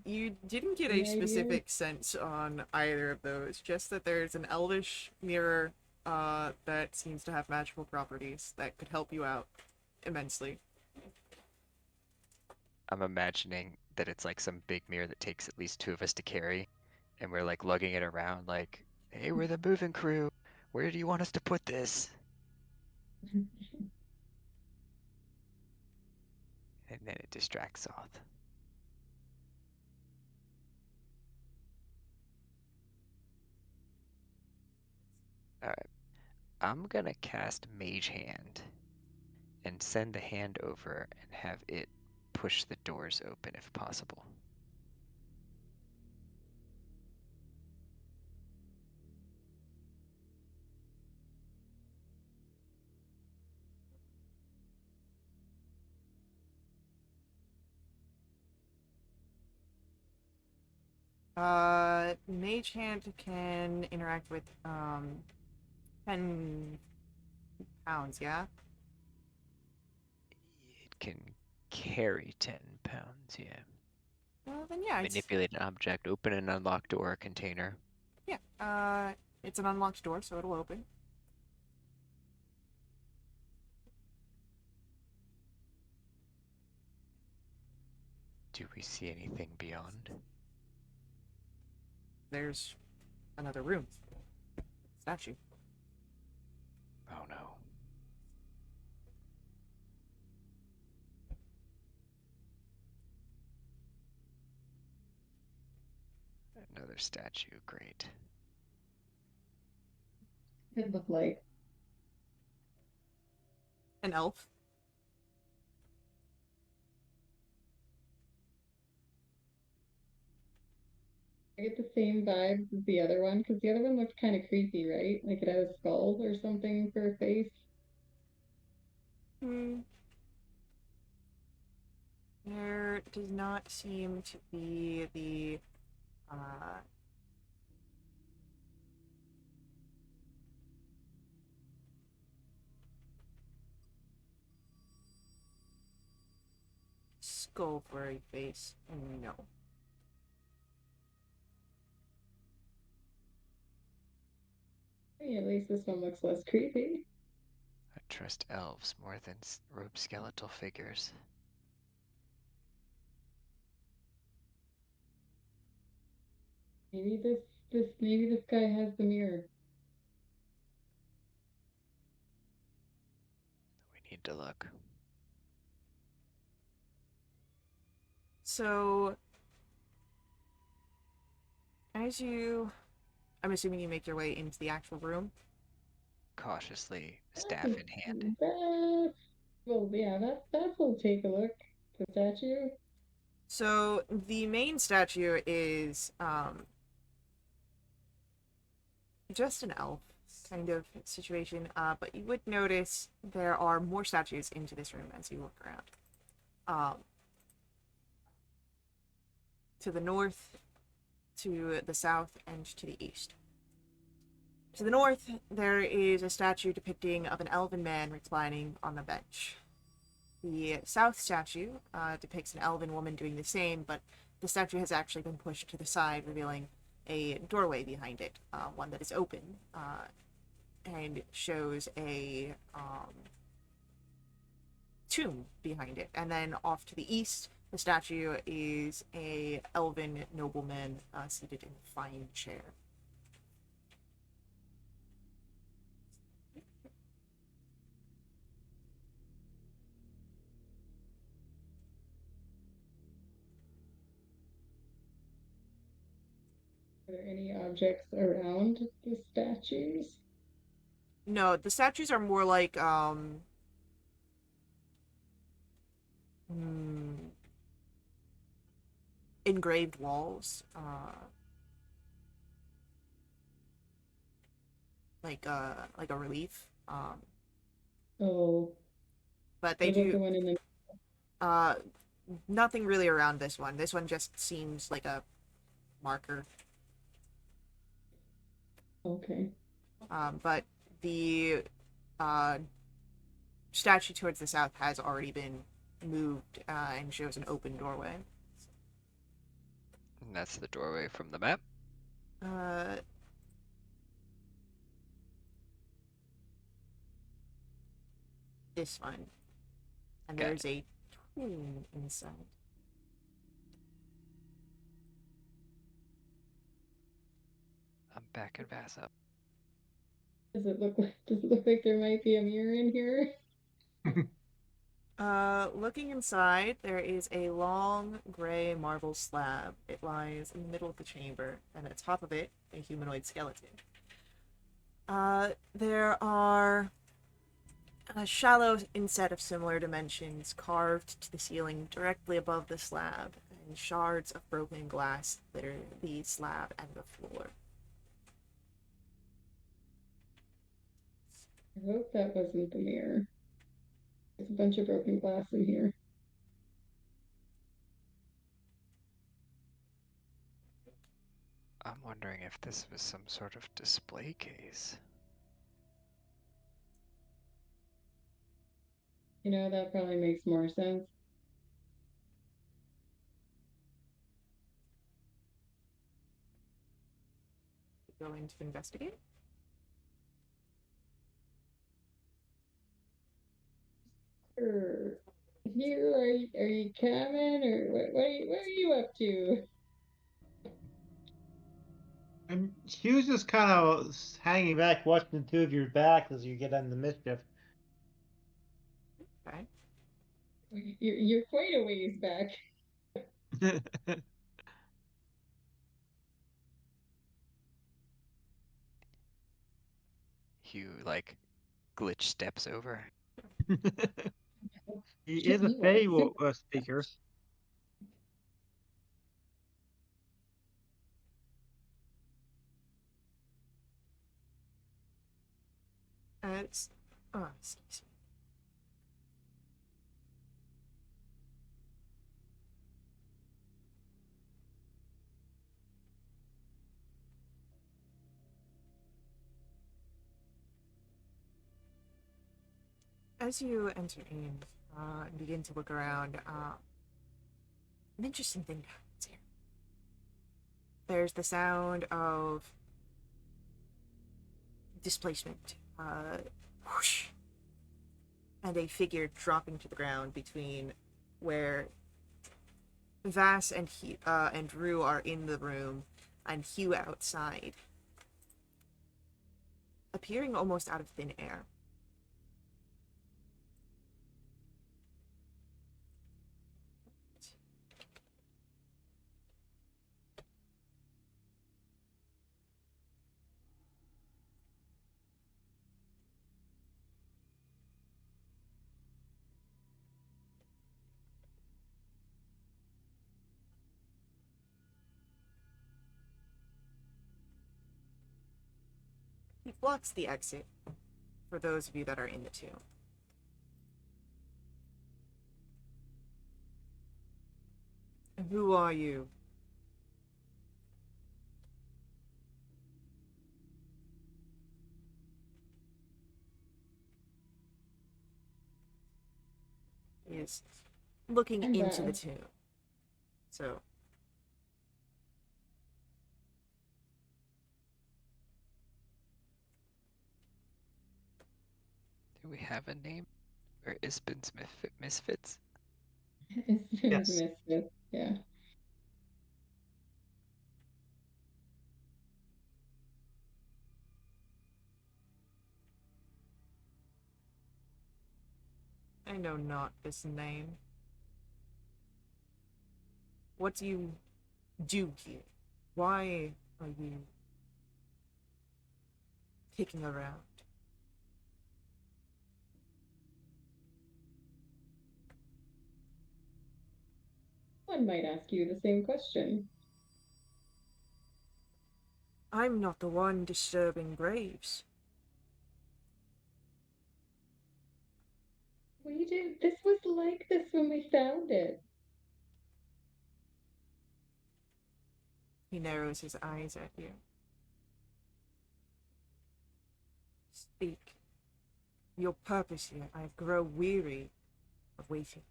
A: you didn't get a
B: Any ideas?
A: specific sense on either of those, just that there's an elvish mirror that seems to have magical properties that could help you out immensely.
D: I'm imagining that it's like some big mirror that takes at least 2 of us to carry, and we're like lugging it around like, hey, we're the moving crew. Where do you want us to put this? And then it distracts off. Alright, I'm gonna cast Mage Hand and send the hand over and have it push the doors open if possible.
A: Mage Hand can interact with 10 pounds, yeah?
D: It can carry 10 pounds, yeah.
A: Well, then yeah,
D: Manipulate an object, open and unlock door or container.
A: it's an unlocked door, so it'll open.
D: Do we see anything beyond?
A: There's another room. Statue.
D: Oh no. Another statue, great.
B: Could look like
A: An elf.
B: I get the same vibes as the other one because the other one looked kind of creepy, right? Like it had a skull or something for a face.
A: Hmm. There does not seem to be the skull for a face. No.
B: Hey, at least this one looks less creepy.
D: I trust elves more than robe skeletal figures.
B: Maybe this guy has the mirror.
D: We need to look.
A: So, I'm assuming you make your way into the actual room.
D: Cautiously, staff in hand.
B: Well, yeah, that will take a look. The statue.
A: So, the main statue is just an elf kind of situation, but you would notice there are more statues into this room as you look around. To the north, to the south, and to the east. To the north, there is a statue depicting of an elven man reclining on the bench. The south statue depicts an elven woman doing the same, but the statue has actually been pushed to the side, revealing a doorway behind it, one that is open, and shows a tomb behind it. And then off to the east, the statue is a elven nobleman seated in a fine chair.
B: Are there any objects around the statues?
A: No, the statues are more like engraved walls, like a relief.
B: Oh,
A: But
B: what
A: they
B: about the
A: do
B: one in the
A: uh nothing really around this one. This one just seems like a marker.
B: Okay.
A: But the uh statue towards the south has already been moved and shows an open doorway.
D: And that's the doorway from the map.
A: Uh, this one. And
D: Got
A: there's a tomb inside.
D: I'm backing Vass up.
B: Does it look like there might be a mirror in here?
A: Looking inside, there is a long gray marble slab. It lies in the middle of the chamber, and at the top of it, a humanoid skeleton. There are a shallow inset of similar dimensions carved to the ceiling directly above the slab, and shards of broken glass litter the slab and the floor.
B: I hope that wasn't the mirror. There's a bunch of broken glass in here.
D: I'm wondering if this was some sort of display case.
B: You know, that probably makes more sense.
A: Going to investigate.
B: Or here, are you coming, or what are you up to?
C: And Hugh's just kind of hanging back, watching the two of your back as you get on the mischief.
A: Okay.
B: You're quite a ways back.
D: Hugh, like, glitch steps over.
C: He
B: Shit,
C: is a
B: you are
C: Fey
B: super
C: speaker.
A: It's excuse me. As you enter in and begin to look around, an interesting thing happens here. There's the sound of displacement, whoosh, and a figure dropping to the ground between where Vass and Rue are in the room, and Hugh outside, appearing almost out of thin air. He blocks the exit for those of you that are in the tomb. And who are you? He is looking
B: I'm
A: into the
B: Vass.
A: tomb. So,
D: Do we have a name? or Ispin's misfits.
B: It's been
C: Yes.
B: misfit. Yeah.
A: I know not this name. What do you do here? Why are you kicking around?
B: One might ask you the same question.
A: I'm not the one disturbing graves.
B: We did. This was like this when we found it.
A: He narrows his eyes at you. Speak. Your purpose here. I grow weary of waiting.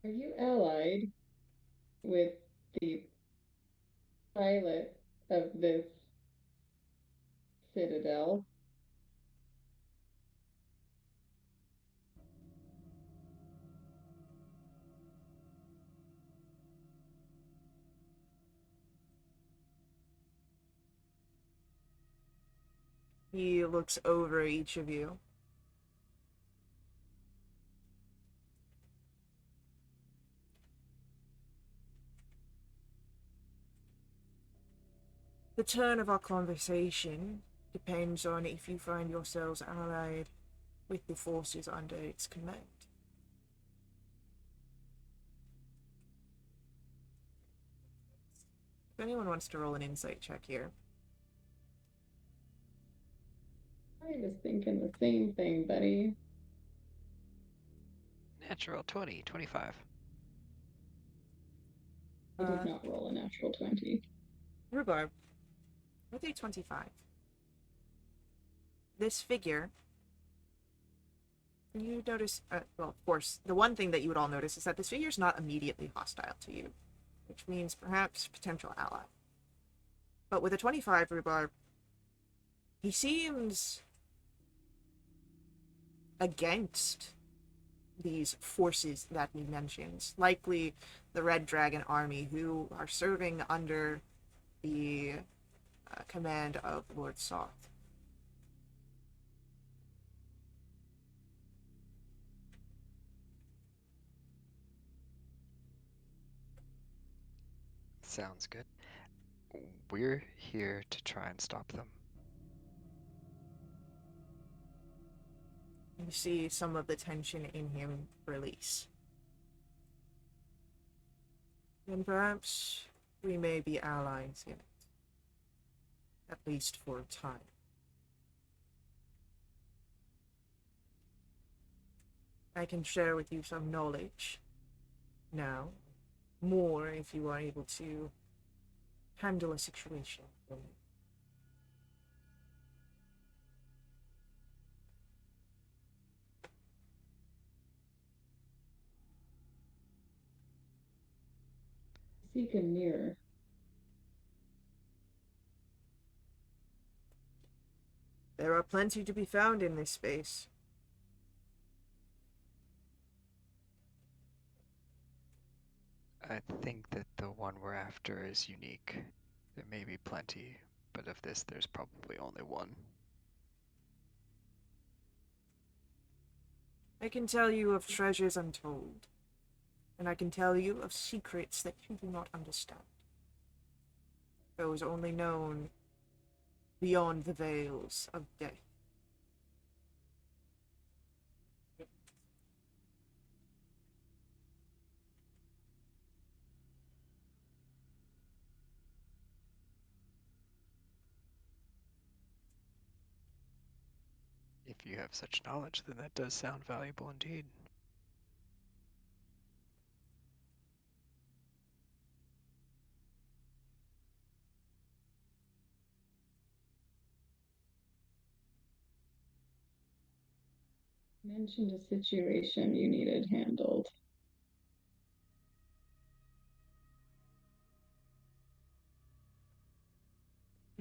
B: Are you allied with the pilot of this citadel?
A: He looks over each of you. The turn of our conversation depends on if you find yourselves allied with the forces under its command. If anyone wants to roll an insight check here.
B: I was thinking the same thing, buddy.
D: Natural 20, 25.
B: I did not roll a natural 20.
A: Rhubarb, with a 25. This figure, you notice, well, of course, the one thing that you would all notice is that this figure is not immediately hostile to you, which means perhaps potential ally. But with a 25, Rhubarb, he seems against these forces that he mentions, likely the Red Dragon army, who are serving under the command of Lord Soth.
D: Sounds good. We're here to try and stop them.
A: You see some of the tension in him release. And perhaps we may be allies yet. At least for a time. I can share with you some knowledge now. More if you are able to handle a situation for me.
B: Seek a mirror.
A: There are plenty to be found in this space.
D: I think that the one we're after is unique. There may be plenty, but of this there's probably only one.
A: I can tell you of treasures untold, and I can tell you of secrets that you do not understand. Those only known beyond the veils of death.
D: If you have such knowledge, then that does sound valuable indeed.
B: Mentioned a situation you needed handled.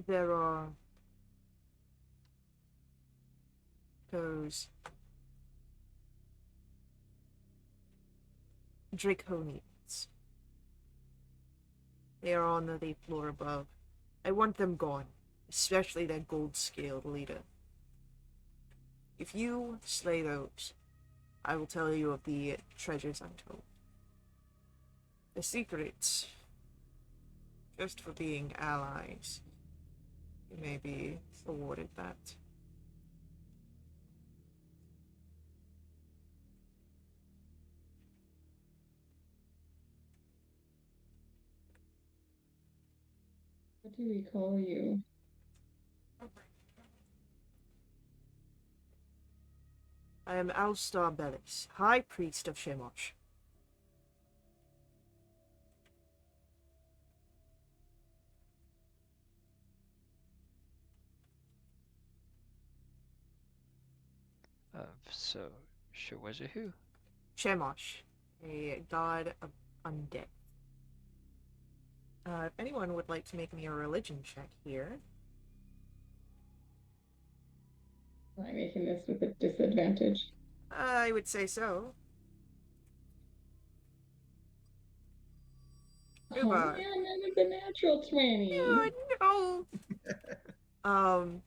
A: there are those Draconians. They are on the floor above. I want them gone, especially that gold-scaled leader. If you slay those, I will tell you of the treasures untold. The secrets, just for being allies, you may be awarded that.
B: What do we call you?
A: I am Alstar Bellis, High Priest of Shemosh.
D: So, who?
A: Shemosh, a god of undead. If anyone would like to make me a religion check here.
B: Am I making this with a disadvantage?
A: I would say so.
B: Oh
A: Rhubarb.
B: man, that was a natural 20.
A: Oh, no.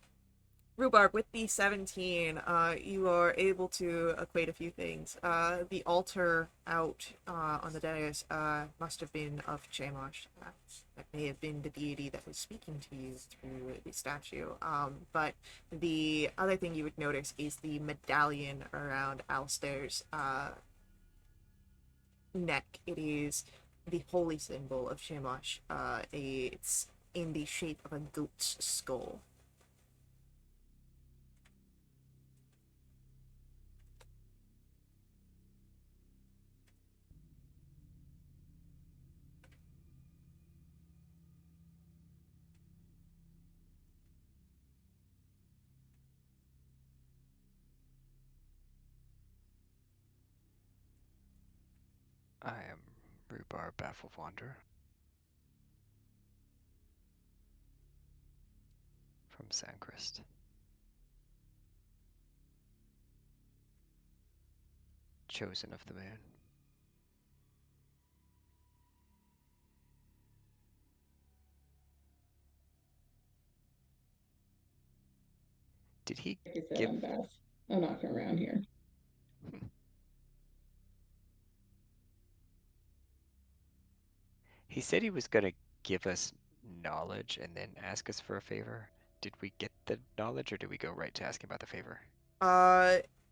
A: Rhubarb, with the 17, you are able to equate a few things. The altar out on the dais must have been of Chemosh. That may have been the deity that was speaking to you through the statue. But the other thing you would notice is the medallion around Alistair's neck. It is the holy symbol of Chemosh. It's in the shape of a goat's skull.
D: I am Rhubarb Baffled Wanderer from Sandcrest. Chosen of the Moon. Did he
B: Like I said,
D: give...
B: I'm Beth. I'm not from around here.
D: He said he was going to give us knowledge and then ask us for a favor. Did we get the knowledge or did we go right to asking about the favor?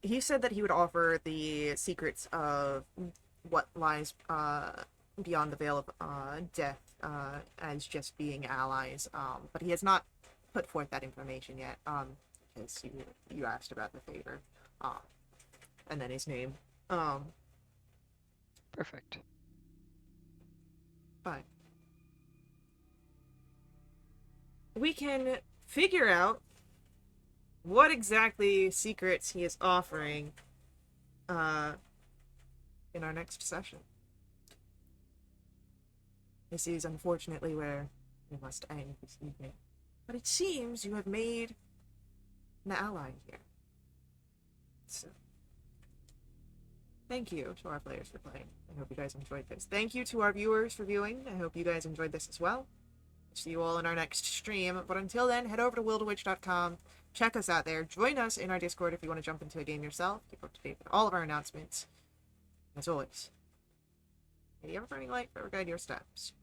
A: He said that he would offer the secrets of what lies beyond the veil of death as just being allies. But he has not put forth that information yet. Because you asked about the favor, and then his name.
D: Perfect.
A: Fine. We can figure out what exactly secrets he is offering in our next session. This is unfortunately where we must end this evening. But it seems you have made an ally here. So, thank you to our players for playing. I hope you guys enjoyed this. Thank you to our viewers for viewing. I hope you guys enjoyed this as well. See you all in our next stream. But until then, head over to wildwitch.com. Check us out there. Join us in our Discord if you want to jump into a game yourself. Keep up to date with all of our announcements. As always, may you ever burning light forever guide your steps.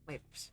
A: Laters.